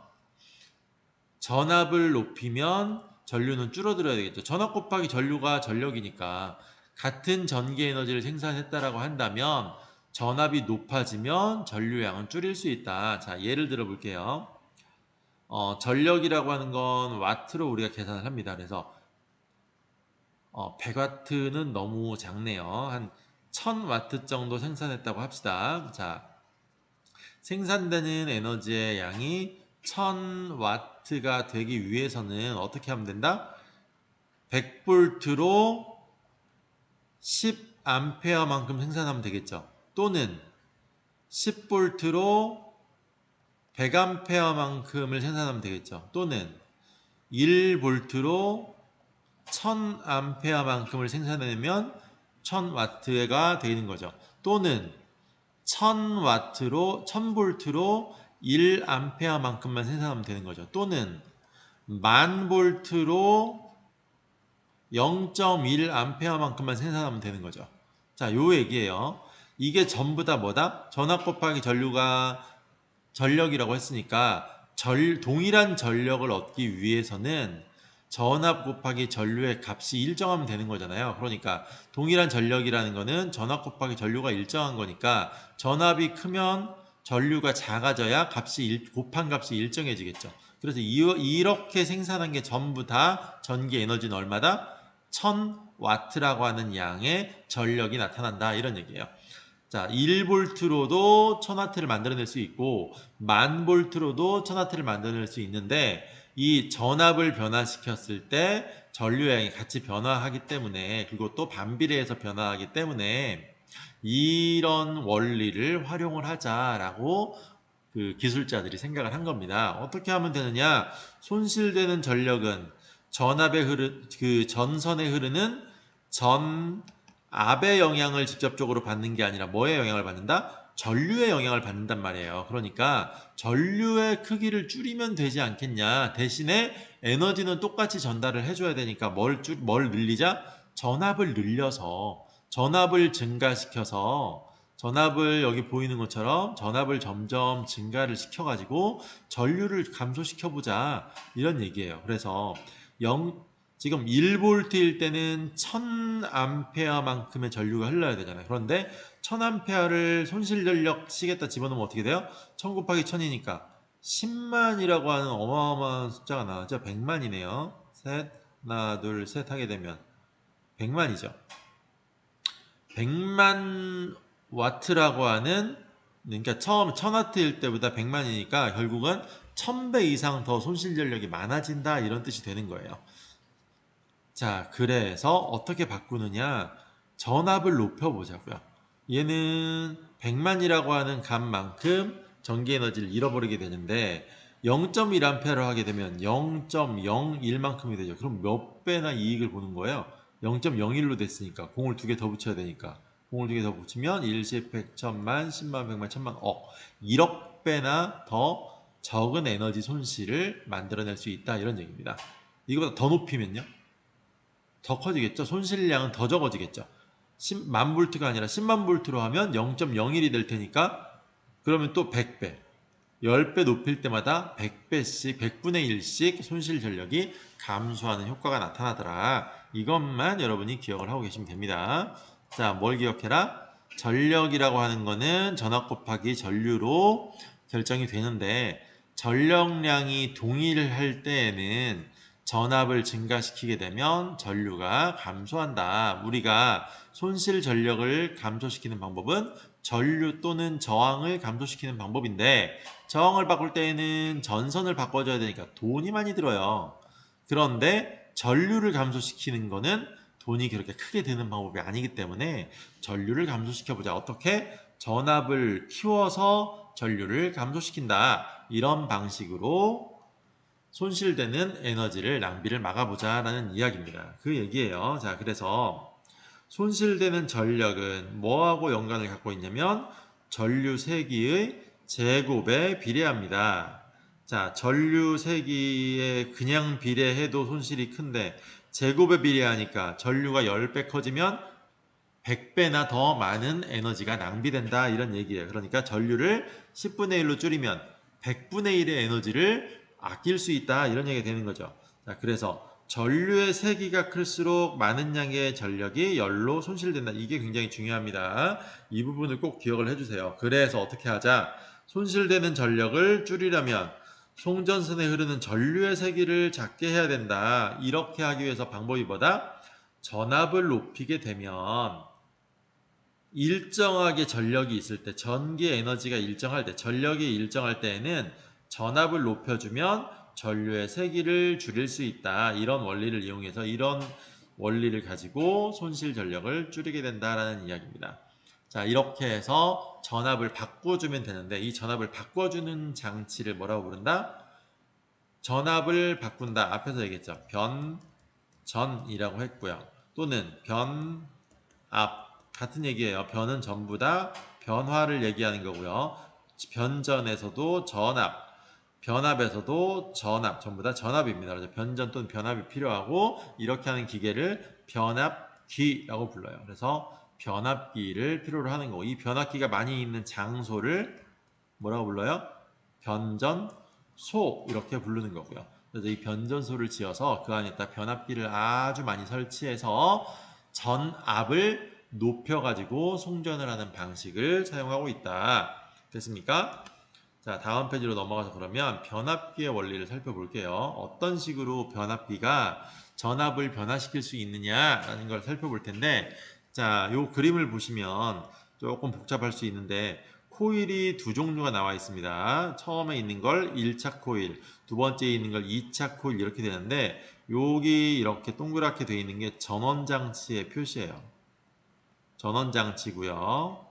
전압을 높이면 전류는 줄어들어야 되겠죠. 전압 곱하기 전류가 전력이니까 같은 전기 에너지를 생산했다라고 한다면 전압이 높아지면 전류량은 줄일 수 있다. 자, 예를 들어 볼게요. 전력이라고 하는 건 와트로 우리가 계산을 합니다. 그래서 100와트는 너무 작네요. 한 1000와트 정도 생산했다고 합시다. 자, 생산되는 에너지의 양이 1000와트가 되기 위해서는 어떻게 하면 된다? 100볼트로 10암페어만큼 생산하면 되겠죠. 또는 10볼트로 100암페어만큼을 생산하면 되겠죠. 또는 1볼트로 1000암페어만큼을 생산하면 1000와트가 되는 거죠. 또는 1000와트로 1000볼트로 1암페어만큼만 생산하면 되는 거죠. 또는 10,000볼트로 0.1암페어만큼만 생산하면 되는 거죠. 자, 요 얘기예요. 이게 전부 다 뭐다? 전압 곱하기 전류가 전력이라고 했으니까 동일한 전력을 얻기 위해서는 전압 곱하기 전류의 값이 일정하면 되는 거잖아요. 그러니까 동일한 전력이라는 거는 전압 곱하기 전류가 일정한 거니까 전압이 크면 전류가 작아져야 곱한 값이 일정해지겠죠. 그래서 이렇게 생산한 게 전부 다 전기 에너지는 얼마다? 1000와트라고 하는 양의 전력이 나타난다 이런 얘기예요. 자, 1볼트로도 1000와트를 만들어낼 수 있고 10,000볼트로도 1000와트를 만들어낼 수 있는데 이 전압을 변화시켰을 때 전류량이 같이 변화하기 때문에 그리고 또 반비례해서 변화하기 때문에 이런 원리를 활용을 하자라고 그 기술자들이 생각을 한 겁니다. 어떻게 하면 되느냐? 손실되는 전력은 그 전선에 흐르는 전압의 영향을 직접적으로 받는 게 아니라 뭐의 영향을 받는다? 전류의 영향을 받는단 말이에요. 그러니까 전류의 크기를 줄이면 되지 않겠냐. 대신에 에너지는 똑같이 전달을 해줘야 되니까 뭘 늘리자? 전압을 늘려서 전압을 증가시켜서 전압을 여기 보이는 것처럼 전압을 점점 증가를 시켜가지고 전류를 감소시켜보자 이런 얘기예요. 그래서 지금 1V일 때는 1000A만큼의 전류가 흘러야 되잖아요. 그런데 1000A를 손실전력 시계에다 집어넣으면 어떻게 돼요? 1000 곱하기 1000이니까 10만이라고 하는 어마어마한 숫자가 나왔죠. 100만이네요. 셋, 하나, 둘, 셋 하게 되면 100만이죠. 100만 와트라고 하는, 그러니까 처음 1000와트일 때보다 100만이니까 결국은 1000배 이상 더 손실 전력이 많아진다 이런 뜻이 되는 거예요. 자, 그래서 어떻게 바꾸느냐? 전압을 높여보자고요. 얘는 100만이라고 하는 값만큼 전기 에너지를 잃어버리게 되는데 0.1A로 하게 되면 0.01만큼이 되죠. 그럼 몇 배나 이익을 보는 거예요? 0.01로 됐으니까 공을 2개 더 붙여야 되니까 공을 2개 더 붙이면 1십, 100, 1000만, 10만, 100만, 1000만, 억 1억 배나 더 적은 에너지 손실을 만들어낼 수 있다 이런 얘기입니다. 이거보다 더 높이면요? 더 커지겠죠. 손실량은 더 적어지겠죠. 10만 볼트가 아니라 10만 볼트로 하면 0.01이 될 테니까 그러면 또 100배 10배 높일 때마다 100배씩 100분의 1씩 손실 전력이 감소하는 효과가 나타나더라. 이것만 여러분이 기억을 하고 계시면 됩니다. 자, 뭘 기억해라? 전력이라고 하는 거는 전압 곱하기 전류로 결정이 되는데 전력량이 동일할 때에는 전압을 증가시키게 되면 전류가 감소한다. 우리가 손실 전력을 감소시키는 방법은 전류 또는 저항을 감소시키는 방법인데 저항을 바꿀 때에는 전선을 바꿔줘야 되니까 돈이 많이 들어요. 그런데 전류를 감소시키는 거는 돈이 그렇게 크게 드는 방법이 아니기 때문에 전류를 감소시켜보자. 어떻게? 전압을 키워서 전류를 감소시킨다. 이런 방식으로 손실되는 에너지를 낭비를 막아보자 라는 이야기입니다. 그 얘기예요. 자, 그래서 손실되는 전력은 뭐하고 연관을 갖고 있냐면 전류 세기의 제곱에 비례합니다. 자, 전류 세기에 그냥 비례해도 손실이 큰데 제곱에 비례하니까 전류가 10배 커지면 100배나 더 많은 에너지가 낭비된다 이런 얘기예요. 그러니까 전류를 10분의 1로 줄이면 100분의 1의 에너지를 아낄 수 있다 이런 얘기가 되는 거죠. 자, 그래서 전류의 세기가 클수록 많은 양의 전력이 열로 손실된다. 이게 굉장히 중요합니다. 이 부분을 꼭 기억을 해주세요. 그래서 어떻게 하자? 손실되는 전력을 줄이려면 송전선에 흐르는 전류의 세기를 작게 해야 된다. 이렇게 하기 위해서 방법이 뭐다? 전압을 높이게 되면 일정하게 전력이 있을 때, 전기 에너지가 일정할 때, 전력이 일정할 때에는 전압을 높여주면 전류의 세기를 줄일 수 있다. 이런 원리를 이용해서 이런 원리를 가지고 손실 전력을 줄이게 된다라는 이야기입니다. 자, 이렇게 해서 전압을 바꿔주면 되는데 이 전압을 바꿔주는 장치를 뭐라고 부른다? 전압을 바꾼다. 앞에서 얘기했죠. 변전이라고 했고요. 또는 변압. 같은 얘기예요. 변은 전부 다 변화를 얘기하는 거고요. 변전에서도 전압, 변압에서도 전압, 전부 다 전압입니다. 그래서 변전 또는 변압이 필요하고 이렇게 하는 기계를 변압기라고 불러요. 그래서 변압기를 필요로 하는 거고 이 변압기가 많이 있는 장소를 뭐라고 불러요? 변전소 이렇게 부르는 거고요. 그래서 이 변전소를 지어서 그 안에다 변압기를 아주 많이 설치해서 전압을 높여가지고 송전을 하는 방식을 사용하고 있다. 됐습니까? 자, 다음 페이지로 넘어가서 그러면 변압기의 원리를 살펴볼게요. 어떤 식으로 변압기가 전압을 변화시킬 수 있느냐라는 걸 살펴볼 텐데, 자, 요 그림을 보시면 조금 복잡할 수 있는데, 코일이 두 종류가 나와 있습니다. 처음에 있는 걸 1차 코일, 두 번째에 있는 걸 2차 코일 이렇게 되는데, 여기 이렇게 동그랗게 되어 있는 게 전원장치의 표시예요. 전원장치고요.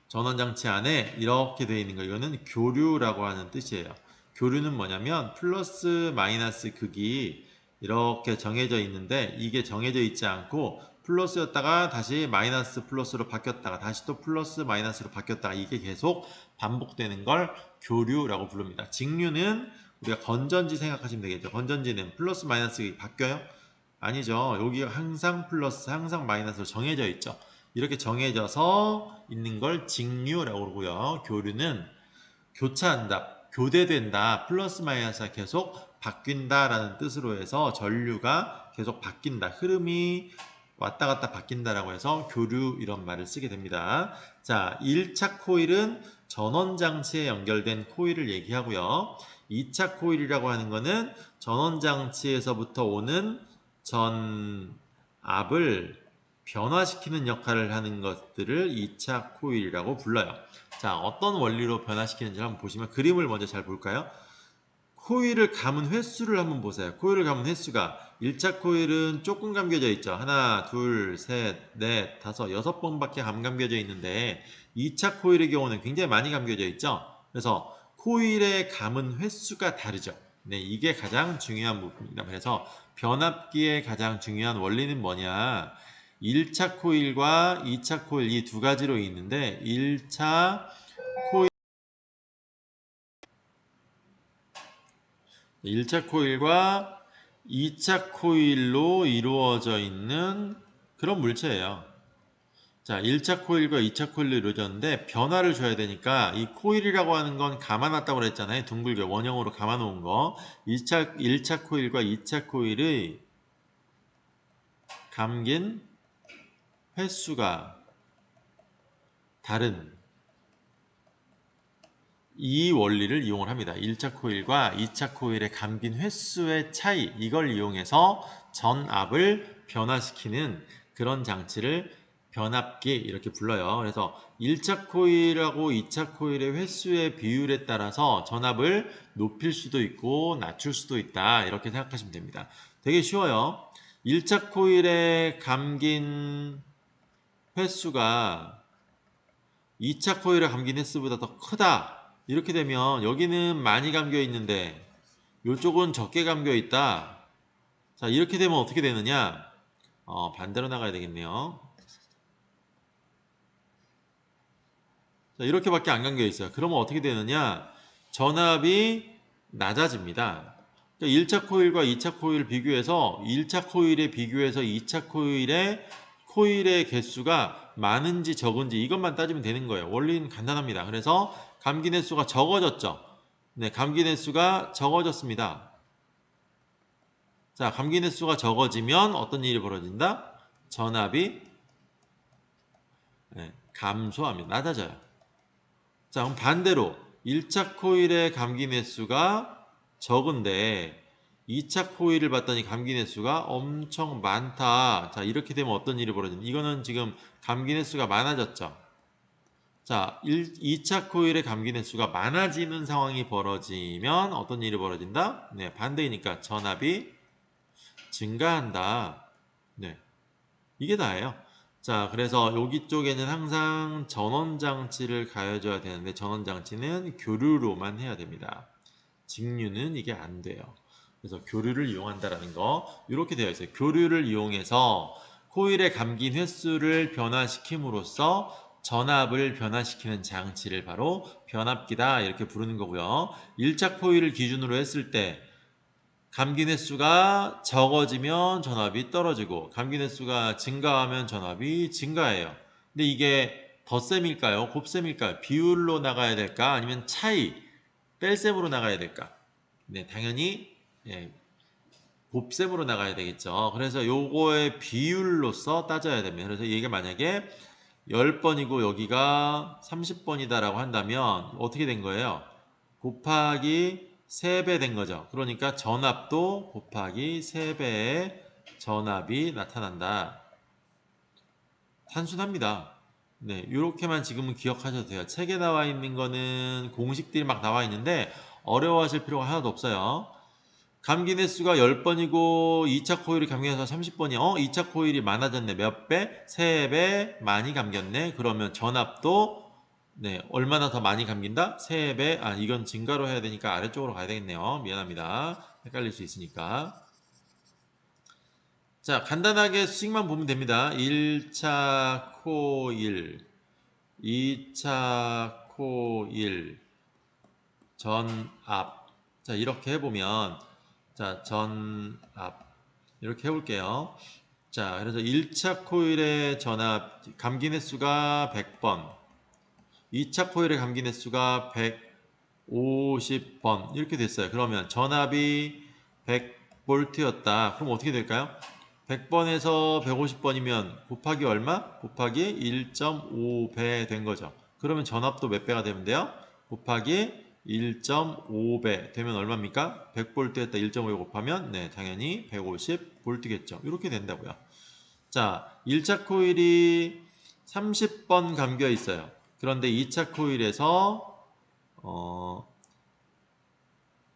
전원장치 안에 이렇게 되어 있는 거 이거는 교류라고 하는 뜻이에요. 교류는 뭐냐면 플러스 마이너스 극이 이렇게 정해져 있는데 이게 정해져 있지 않고 플러스였다가 다시 마이너스 플러스로 바뀌었다가 다시 또 플러스 마이너스로 바뀌었다가 이게 계속 반복되는 걸 교류라고 부릅니다. 직류는 우리가 건전지 생각하시면 되겠죠. 건전지는 플러스 마이너스 바뀌어요? 아니죠. 여기가 항상 플러스 항상 마이너스로 정해져 있죠. 이렇게 정해져서 있는 걸 직류라고 그러고요. 교류는 교차한다, 교대된다, 플러스 마이너스가 계속 바뀐다라는 뜻으로 해서 전류가 계속 바뀐다, 흐름이 왔다 갔다 바뀐다라고 해서 교류 이런 말을 쓰게 됩니다. 자, 1차 코일은 전원장치에 연결된 코일을 얘기하고요. 2차 코일이라고 하는 거는 전원장치에서부터 오는 전압을 변화시키는 역할을 하는 것들을 2차 코일이라고 불러요. 자, 어떤 원리로 변화시키는지 한번 보시면 그림을 먼저 잘 볼까요? 코일을 감은 횟수를 한번 보세요. 코일을 감은 횟수가 1차 코일은 조금 감겨져 있죠. 하나, 둘, 셋, 넷, 다섯, 6번밖에 안 감겨져 있는데 2차 코일의 경우는 굉장히 많이 감겨져 있죠. 그래서 코일의 감은 횟수가 다르죠. 네, 이게 가장 중요한 부분입니다. 그래서 변압기의 가장 중요한 원리는 뭐냐? 1차 코일과 2차 코일 이 두 가지로 있는데 1차 코일과 2차 코일로 이루어져 있는 그런 물체예요. 자, 1차 코일과 2차 코일로 이루어졌는데 변화를 줘야 되니까 이 코일이라고 하는 건 감아놨다고 그랬잖아요. 둥글게 원형으로 감아놓은 거. 1차 코일과 2차 코일의 감긴 횟수가 다른 이 원리를 이용을 합니다. 1차 코일과 2차 코일의 감긴 횟수의 차이, 이걸 이용해서 전압을 변화시키는 그런 장치를 변압기 이렇게 불러요. 그래서 1차 코일하고 2차 코일의 횟수의 비율에 따라서 전압을 높일 수도 있고 낮출 수도 있다, 이렇게 생각하시면 됩니다. 되게 쉬워요. 1차 코일의 감긴 횟수가 2차 코일의 감긴 횟수보다 더 크다, 이렇게 되면 여기는 많이 감겨 있는데 이쪽은 적게 감겨 있다. 자, 이렇게 되면 어떻게 되느냐? 반대로 나가야 되겠네요. 자, 이렇게밖에 안 감겨 있어요. 그러면 어떻게 되느냐? 전압이 낮아집니다. 그러니까 1차 코일과 2차 코일을 비교해서 1차 코일에 비교해서 2차 코일의 개수가 많은지 적은지 이것만 따지면 되는 거예요. 원리는 간단합니다. 그래서 감긴 횟수가 적어졌죠. 네, 감긴 횟수가 적어졌습니다. 자, 감긴 횟수가 적어지면 어떤 일이 벌어진다? 전압이 감소합니다. 낮아져요. 자, 그럼 반대로 1차 코일의 감긴 횟수가 적은데 2차 코일을 봤더니 감긴 횟수가 엄청 많다. 자, 이렇게 되면 어떤 일이 벌어진다? 이거는 지금 감긴 횟수가 많아졌죠. 자, 2차 코일의 감긴 횟수가 많아지는 상황이 벌어지면 어떤 일이 벌어진다? 네, 반대이니까 전압이 증가한다. 네, 이게 다예요. 자, 그래서 여기 쪽에는 항상 전원장치를 가해줘야 되는데 전원장치는 교류로만 해야 됩니다. 직류는 이게 안 돼요. 그래서 교류를 이용한다라는 거 이렇게 되어 있어요. 교류를 이용해서 코일의 감긴 횟수를 변화시킴으로써 전압을 변화시키는 장치를 바로 변압기다, 이렇게 부르는 거고요. 1차 코일을 기준으로 했을 때 감긴 횟수가 적어지면 전압이 떨어지고 감긴 횟수가 증가하면 전압이 증가해요. 근데 이게 덧셈일까요? 곱셈일까요? 비율로 나가야 될까? 아니면 차이, 뺄셈으로 나가야 될까? 네, 당연히 곱셈으로 나가야 되겠죠. 그래서 요거의 비율로서 따져야 됩니다. 그래서 이게 만약에 10번이고 여기가 30번이다 라고 한다면 어떻게 된 거예요? 곱하기 3배 된 거죠. 그러니까 전압도 곱하기 3배의 전압이 나타난다. 단순합니다. 네, 이렇게만 지금은 기억하셔도 돼요. 책에 나와 있는 거는 공식들이 막 나와 있는데 어려워하실 필요가 하나도 없어요. 감긴 횟수가 10번이고 2차 코일이 감겨서 30번이야. 2차 코일이 많아졌네. 몇 배? 3배 많이 감겼네. 그러면 전압도 네, 얼마나 더 많이 감긴다? 3배. 아, 이건 증가로 해야 되니까 아래쪽으로 가야 되겠네요. 미안합니다. 헷갈릴 수 있으니까. 자, 간단하게 수식만 보면 됩니다. 1차 코일, 2차 코일, 전압. 자, 이렇게 해보면, 자, 전압. 이렇게 해볼게요. 자, 그래서 1차 코일의 전압, 감긴 횟수가 100번, 2차 코일의 감긴 횟수가 150번, 이렇게 됐어요. 그러면 전압이 100V였다. 그럼 어떻게 될까요? 100번에서 150번이면 곱하기 얼마? 곱하기 1.5배 된 거죠. 그러면 전압도 몇 배가 되면 돼요? 곱하기 1.5배 되면 얼마입니까? 100V였다 1.5배 곱하면 네, 당연히 150V겠죠. 이렇게 된다고요. 자, 1차 코일이 30번 감겨 있어요. 그런데 2차 코일에서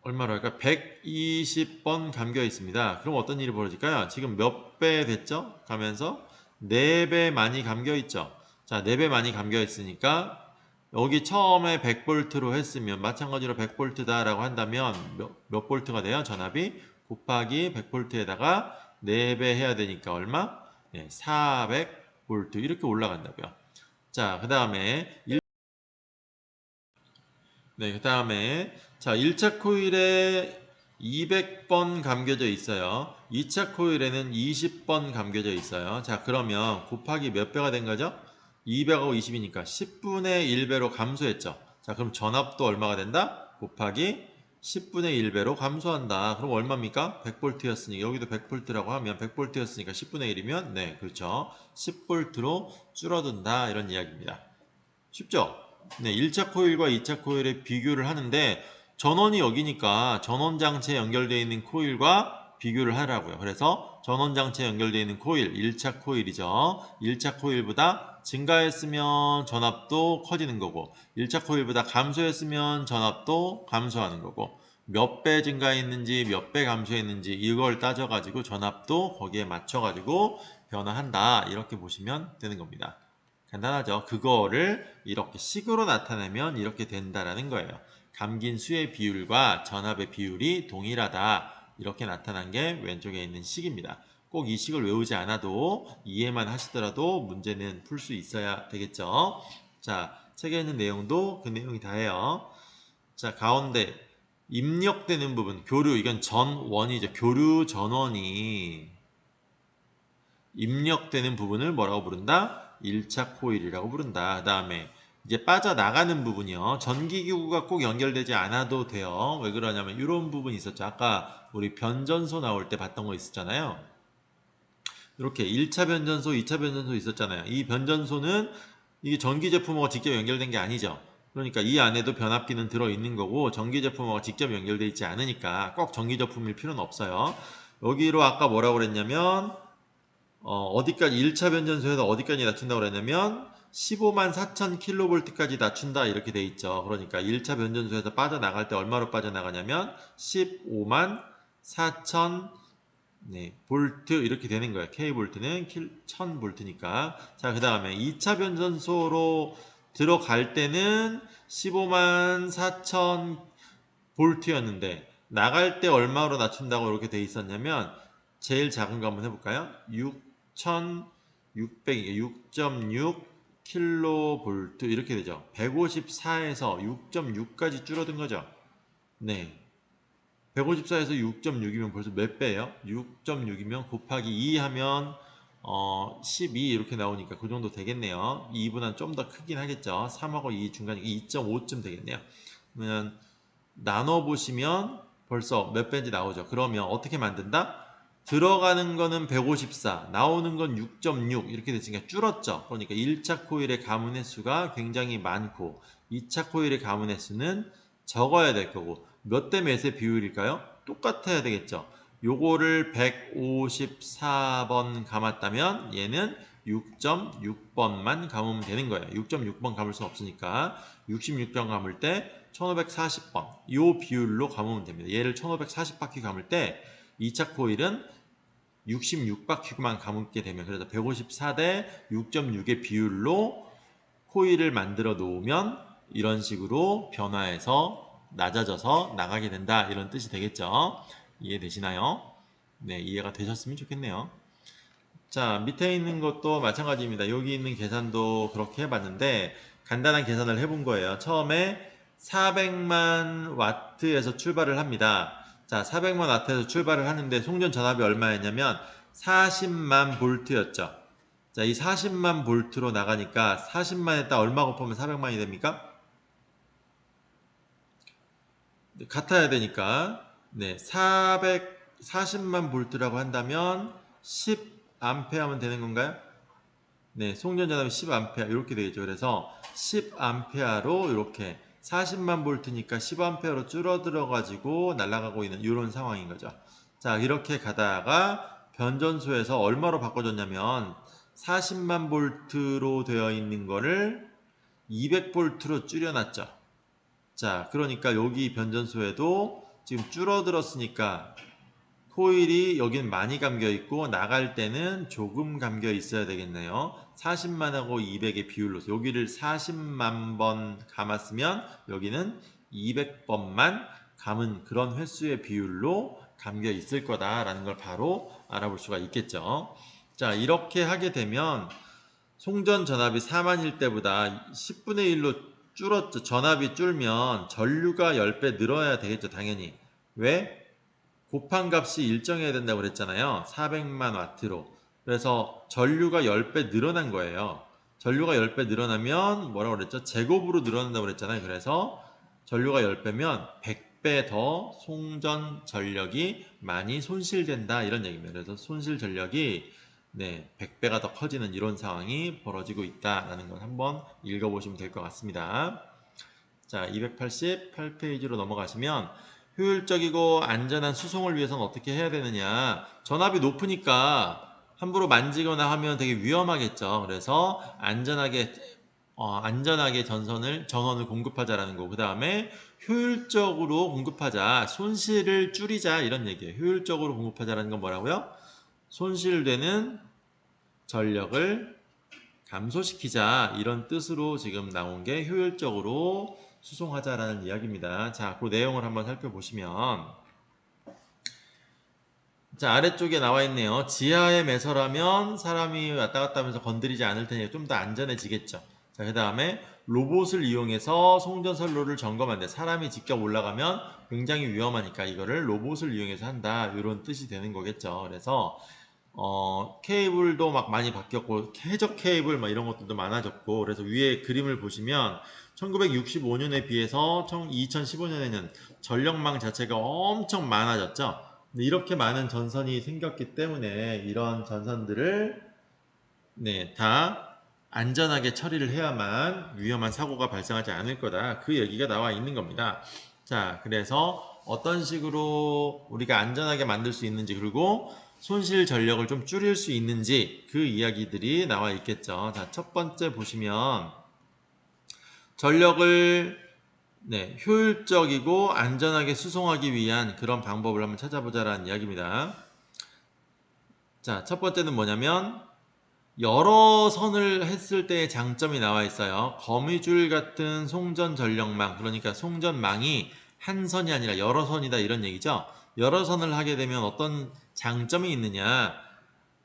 얼마로 할까? 120번 감겨 있습니다. 그럼 어떤 일이 벌어질까요? 지금 몇 배 됐죠? 가면서 4배 많이 감겨 있죠. 자, 4배 많이 감겨 있으니까 여기 처음에 100V로 했으면 마찬가지로 100V다 라고 한다면 몇 볼트가 돼요? 전압이 곱하기 100V에다가 4배 해야 되니까 얼마? 네, 400V 이렇게 올라간다고요. 자, 그 다음에 네, 그 다음에 자 1차 코일에 200번 감겨져 있어요. 2차 코일에는 20번 감겨져 있어요. 자, 그러면 곱하기 몇 배가 된 거죠? 200하고 20이니까 10분의 1배로 감소했죠. 자, 그럼 전압도 얼마가 된다? 곱하기 10분의 1배로 감소한다. 그럼 얼마입니까? 100V였으니 여기도 100V라고 하면 100V였으니까 10분의 1이면 네, 그렇죠. 10V로 줄어든다. 이런 이야기입니다. 쉽죠? 네, 1차 코일과 2차 코일의 비교를 하는데 전원이 여기니까 전원 장치에 연결되어 있는 코일과 비교를 하라고요. 그래서 전원 장치에 연결되어 있는 코일, 1차 코일이죠. 1차 코일보다 증가했으면 전압도 커지는 거고 1차 코일보다 감소했으면 전압도 감소하는 거고 몇 배 증가했는지 몇 배 감소했는지 이걸 따져가지고 전압도 거기에 맞춰가지고 변화한다. 이렇게 보시면 되는 겁니다. 간단하죠. 그거를 이렇게 식으로 나타내면 이렇게 된다라는 거예요. 감긴 수의 비율과 전압의 비율이 동일하다. 이렇게 나타난 게 왼쪽에 있는 식입니다. 꼭 이 식을 외우지 않아도 이해만 하시더라도 문제는 풀 수 있어야 되겠죠. 자, 책에 있는 내용도 그 내용이 다예요. 자, 가운데 입력되는 부분, 교류, 이건 전원이죠. 교류 전원이 입력되는 부분을 뭐라고 부른다? 1차 코일이라고 부른다. 그 다음에 이제 빠져나가는 부분이요. 전기기구가 꼭 연결되지 않아도 돼요. 왜 그러냐면 이런 부분이 있었죠. 아까 우리 변전소 나올 때 봤던 거 있었잖아요. 이렇게 1차 변전소, 2차 변전소 있었잖아요. 이 변전소는 이게 전기 제품하고 직접 연결된 게 아니죠. 그러니까 이 안에도 변압기는 들어있는 거고 전기 제품하고 직접 연결되어 있지 않으니까 꼭 전기 제품일 필요는 없어요. 여기로 아까 뭐라고 그랬냐면 어디까지 1차 변전소에서 어디까지 낮춘다고 그랬냐면 15만 4천 킬로볼트까지 낮춘다 이렇게 돼 있죠. 그러니까 1차 변전소에서 빠져나갈 때 얼마로 빠져나가냐면 15만 4천 네, 볼트 이렇게 되는 거예요. K볼트는 1000볼트니까. 자, 그 다음에 2차 변전소로 들어갈 때는 15만 4천 볼트였는데 나갈 때 얼마로 낮춘다고 이렇게 돼 있었냐면 제일 작은 거 한번 해볼까요? 6,600, 6.6 킬로볼트 이렇게 되죠. 154에서 6.6까지 줄어든 거죠. 네. 154에서 6.6이면 벌써 몇 배예요? 6.6이면 곱하기 2 하면 12 이렇게 나오니까 그 정도 되겠네요. 2보다는 좀 더 크긴 하겠죠. 3하고 2 중간이니까 2.5쯤 되겠네요. 그러면 나눠보시면 벌써 몇 배인지 나오죠. 그러면 어떻게 만든다? 들어가는 거는 154, 나오는 건 6.6 이렇게 됐으니까 줄었죠. 그러니까 1차 코일의 가문 횟수가 굉장히 많고 2차 코일의 가문 횟수는 적어야 될 거고 몇 대 몇의 비율일까요? 똑같아야 되겠죠. 요거를 154번 감았다면 얘는 6.6번만 감으면 되는 거예요. 6.6번 감을 수 없으니까 66번 감을 때 1540번 이 비율로 감으면 됩니다. 얘를 1540바퀴 감을 때 2차 코일은 66바퀴만 감게 되면 그래서 154 대 6.6의 비율로 코일을 만들어 놓으면 이런 식으로 변화해서 낮아져서 나가게 된다. 이런 뜻이 되겠죠. 이해되시나요? 네, 이해가 되셨으면 좋겠네요. 자, 밑에 있는 것도 마찬가지입니다. 여기 있는 계산도 그렇게 해봤는데 간단한 계산을 해본 거예요. 처음에 400만 와트에서 출발을 합니다. 자, 400만 와트에서 출발을 하는데 송전 전압이 얼마였냐면 40만 볼트였죠. 자, 이 40만 볼트로 나가니까 40만에다 얼마 곱하면 400만이 됩니까? 네, 같아야 되니까 네, 440만 볼트라고 한다면 10암페어면 되는 건가요? 네, 송전 전압이 10암페어 이렇게 되겠죠. 그래서 10암페어로 이렇게 40만 볼트니까 10암페어로 줄어들어 가지고 날아가고 있는 이런 상황인 거죠. 자, 이렇게 가다가 변전소에서 얼마로 바꿔줬냐면 40만 볼트로 되어 있는 거를 200볼트로 줄여놨죠. 자, 그러니까 여기 변전소에도 지금 줄어들었으니까 코일이 여긴 많이 감겨 있고 나갈 때는 조금 감겨 있어야 되겠네요. 40만하고 200의 비율로 여기를 40만 번 감았으면 여기는 200번만 감은 그런 횟수의 비율로 감겨 있을 거다라는 걸 바로 알아볼 수가 있겠죠. 자, 이렇게 하게 되면 송전 전압이 4만일 때보다 10분의 1로 줄었죠. 전압이 줄면 전류가 10배 늘어야 되겠죠. 당연히. 왜? 곱한 값이 일정해야 된다고 그랬잖아요. 400만 와트로. 그래서 전류가 10배 늘어난 거예요. 전류가 10배 늘어나면 뭐라고 그랬죠? 제곱으로 늘어난다고 그랬잖아요. 그래서 전류가 10배면 100배 더 송전 전력이 많이 손실된다 이런 얘기입니다. 그래서 손실 전력이 네, 100배가 더 커지는 이런 상황이 벌어지고 있다라는 걸 한번 읽어보시면 될 것 같습니다. 자, 288페이지로 넘어가시면 효율적이고 안전한 수송을 위해서는 어떻게 해야 되느냐. 전압이 높으니까 함부로 만지거나 하면 되게 위험하겠죠. 그래서 안전하게 전원을 공급하자라는 거. 그 다음에 효율적으로 공급하자. 손실을 줄이자. 이런 얘기예요. 효율적으로 공급하자라는 건 뭐라고요? 손실되는 전력을 감소시키자. 이런 뜻으로 지금 나온 게 효율적으로 수송하자라는 이야기입니다. 자, 그 내용을 한번 살펴보시면 자, 아래쪽에 나와 있네요. 지하에 매설하면 사람이 왔다 갔다 하면서 건드리지 않을 테니 좀 더 안전해지겠죠. 자, 그 다음에 로봇을 이용해서 송전선로를 점검한대. 사람이 직접 올라가면 굉장히 위험하니까 이거를 로봇을 이용해서 한다. 이런 뜻이 되는 거겠죠. 그래서 케이블도 막 많이 바뀌었고 해적 케이블 막 이런 것들도 많아졌고 그래서 위에 그림을 보시면 1965년에 비해서 2015년에는 전력망 자체가 엄청 많아졌죠. 근데 이렇게 많은 전선이 생겼기 때문에 이런 전선들을 네, 다 안전하게 처리를 해야만 위험한 사고가 발생하지 않을 거다. 그 얘기가 나와 있는 겁니다. 자, 그래서 어떤 식으로 우리가 안전하게 만들 수 있는지 그리고 손실 전력을 좀 줄일 수 있는지 그 이야기들이 나와 있겠죠. 자, 첫 번째 보시면 전력을 네, 효율적이고 안전하게 수송하기 위한 그런 방법을 한번 찾아보자라는 이야기입니다. 자, 첫 번째는 뭐냐면 여러 선을 했을 때의 장점이 나와 있어요. 거미줄 같은 송전 전력망, 그러니까 송전망이 한 선이 아니라 여러 선이다 이런 얘기죠. 여러 선을 하게 되면 어떤 장점이 있느냐.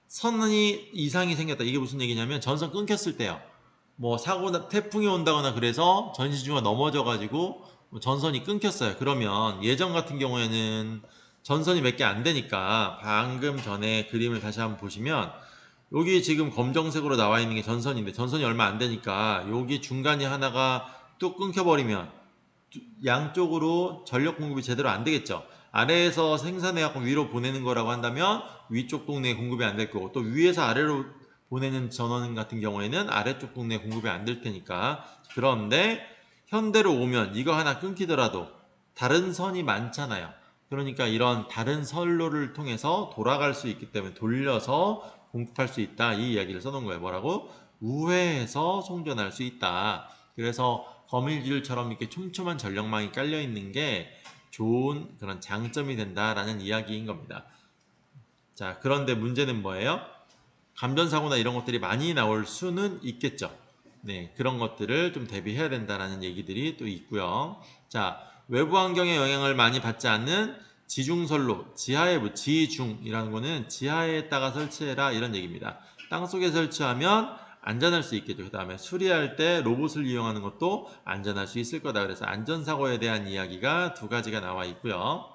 선이 이상이 생겼다. 이게 무슨 얘기냐면 전선 끊겼을 때요. 뭐 사고나 태풍이 온다거나 그래서 전시주가 넘어져 가지고 전선이 끊겼어요. 그러면 예전 같은 경우에는 전선이 몇 개 안 되니까 방금 전에 그림을 다시 한번 보시면 여기 지금 검정색으로 나와 있는 게 전선인데 전선이 얼마 안 되니까 여기 중간에 하나가 뚝 끊겨버리면 양쪽으로 전력 공급이 제대로 안 되겠죠. 아래에서 생산해갖고 위로 보내는 거라고 한다면 위쪽 동네에 공급이 안 될 거고 또 위에서 아래로 보내는 전원 같은 경우에는 아래쪽 동네에 공급이 안 될 테니까. 그런데 현대로 오면 이거 하나 끊기더라도 다른 선이 많잖아요. 그러니까 이런 다른 선로를 통해서 돌아갈 수 있기 때문에 돌려서 공급할 수 있다. 이 이야기를 써놓은 거예요. 뭐라고? 우회해서 송전할 수 있다. 그래서 거밀줄처럼 이렇게 촘촘한 전력망이 깔려 있는 게 좋은 그런 장점이 된다라는 이야기인 겁니다. 자, 그런데 문제는 뭐예요? 감전사고나 이런 것들이 많이 나올 수는 있겠죠. 네, 그런 것들을 좀 대비해야 된다라는 얘기들이 또 있고요. 자, 외부 환경의 영향을 많이 받지 않는 지중선로, 지하에 지중이라는 거는 지하에다가 설치해라 이런 얘기입니다. 땅속에 설치하면 안전할 수 있겠죠. 그 다음에 수리할 때 로봇을 이용하는 것도 안전할 수 있을 거다. 그래서 안전사고에 대한 이야기가 두 가지가 나와 있고요.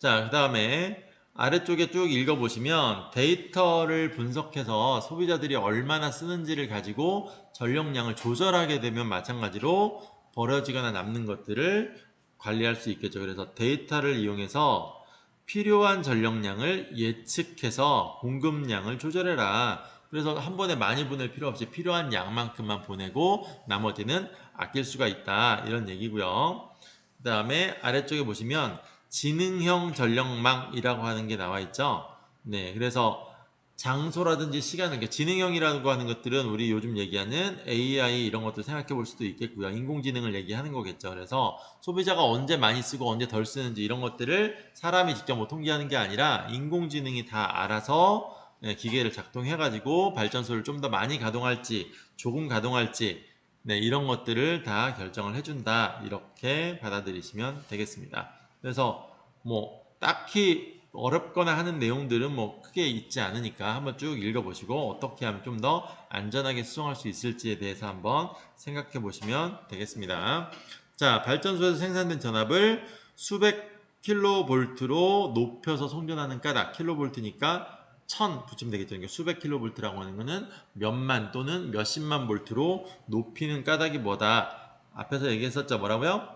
자, 그 다음에 아래쪽에 쭉 읽어보시면 데이터를 분석해서 소비자들이 얼마나 쓰는지를 가지고 전력량을 조절하게 되면 마찬가지로 버려지거나 남는 것들을 관리할 수 있겠죠. 그래서 데이터를 이용해서 필요한 전력량을 예측해서 공급량을 조절해라. 그래서 한 번에 많이 보낼 필요 없이 필요한 양만큼만 보내고 나머지는 아낄 수가 있다. 이런 얘기고요. 그 다음에 아래쪽에 보시면 지능형 전력망이라고 하는 게 나와 있죠. 네, 그래서 장소라든지 시간을, 그러니까 지능형이라고 하는 것들은 우리 요즘 얘기하는 AI 이런 것들 생각해 볼 수도 있겠고요. 인공지능을 얘기하는 거겠죠. 그래서 소비자가 언제 많이 쓰고 언제 덜 쓰는지 이런 것들을 사람이 직접 뭐 통계하는 게 아니라 인공지능이 다 알아서 기계를 작동해 가지고 발전소를 좀 더 많이 가동할지 조금 가동할지 네, 이런 것들을 다 결정을 해준다. 이렇게 받아들이시면 되겠습니다. 그래서 뭐 딱히 어렵거나 하는 내용들은 뭐 크게 있지 않으니까 한번 쭉 읽어보시고 어떻게 하면 좀 더 안전하게 수송할 수 있을지에 대해서 한번 생각해 보시면 되겠습니다. 자, 발전소에서 생산된 전압을 수백 킬로볼트로 높여서 송전하는 까닭, 킬로볼트니까 1000 붙이면 되겠죠. 그러니까 수백 킬로볼트라고 하는 거는 몇만 또는 몇십만 볼트로 높이는 까닭이 뭐다? 앞에서 얘기했었죠. 뭐라고요?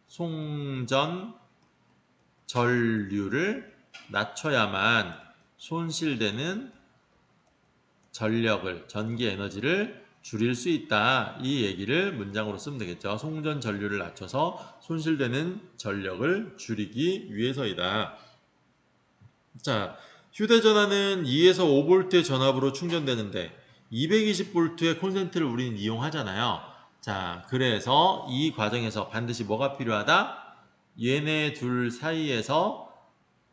송전 전류를 낮춰야만 손실되는 전력을, 전기 에너지를 줄일 수 있다. 이 얘기를 문장으로 쓰면 되겠죠. 송전 전류를 낮춰서 손실되는 전력을 줄이기 위해서이다. 자, 휴대전화는 2에서 5V의 전압으로 충전되는데 220V의 콘센트를 우리는 이용하잖아요. 자, 그래서 이 과정에서 반드시 뭐가 필요하다? 얘네 둘 사이에서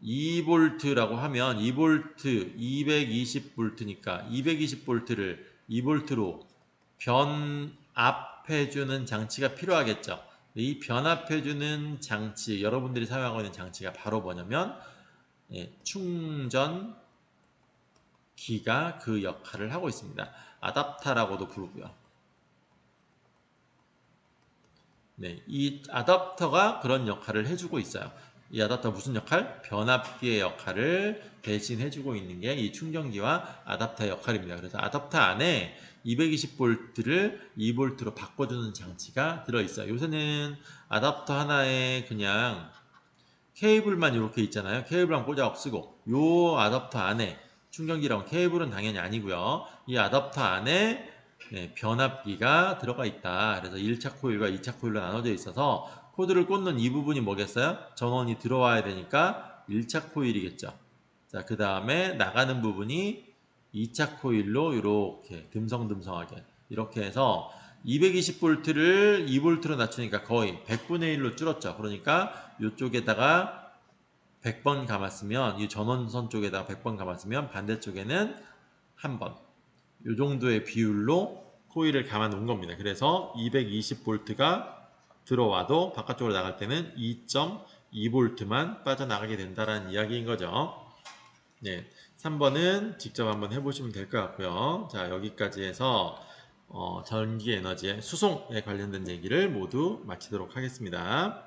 2V라고 하면 2V, 220V니까 220V를 2V로 변압해주는 장치가 필요하겠죠. 이 변압해주는 장치, 여러분들이 사용하고 있는 장치가 바로 뭐냐면 충전기가 그 역할을 하고 있습니다. 아답터라고도 부르고요. 네, 이 아답터가 그런 역할을 해주고 있어요. 이 아답터 무슨 역할? 변압기의 역할을 대신 해주고 있는 게 이 충전기와 아답터의 역할입니다. 그래서 아답터 안에 220V를 2V로 바꿔주는 장치가 들어있어요. 요새는 아답터 하나에 그냥 케이블만 이렇게 있잖아요. 케이블만 꽂아 쓰고 요 아답터 안에 충전기랑 케이블은 당연히 아니고요. 이 아답터 안에 변압기가 들어가 있다. 그래서 1차 코일과 2차 코일로 나눠져 있어서 코드를 꽂는 이 부분이 뭐겠어요? 전원이 들어와야 되니까 1차 코일이겠죠. 자, 그 다음에 나가는 부분이 2차 코일로 이렇게 듬성듬성하게 이렇게 해서 220V를 2V로 낮추니까 거의 100분의 1로 줄었죠. 그러니까 이쪽에다가 100번 감았으면 이 전원선 쪽에다가 100번 감았으면 반대쪽에는 한 번. 이 정도의 비율로 코일을 감아 놓은 겁니다. 그래서 220V가 들어와도 바깥쪽으로 나갈 때는 2.2V만 빠져나가게 된다는 이야기인 거죠. 네, 3번은 직접 한번 해보시면 될 것 같고요. 자, 여기까지 해서 전기 에너지의 수송에 관련된 얘기를 모두 마치도록 하겠습니다.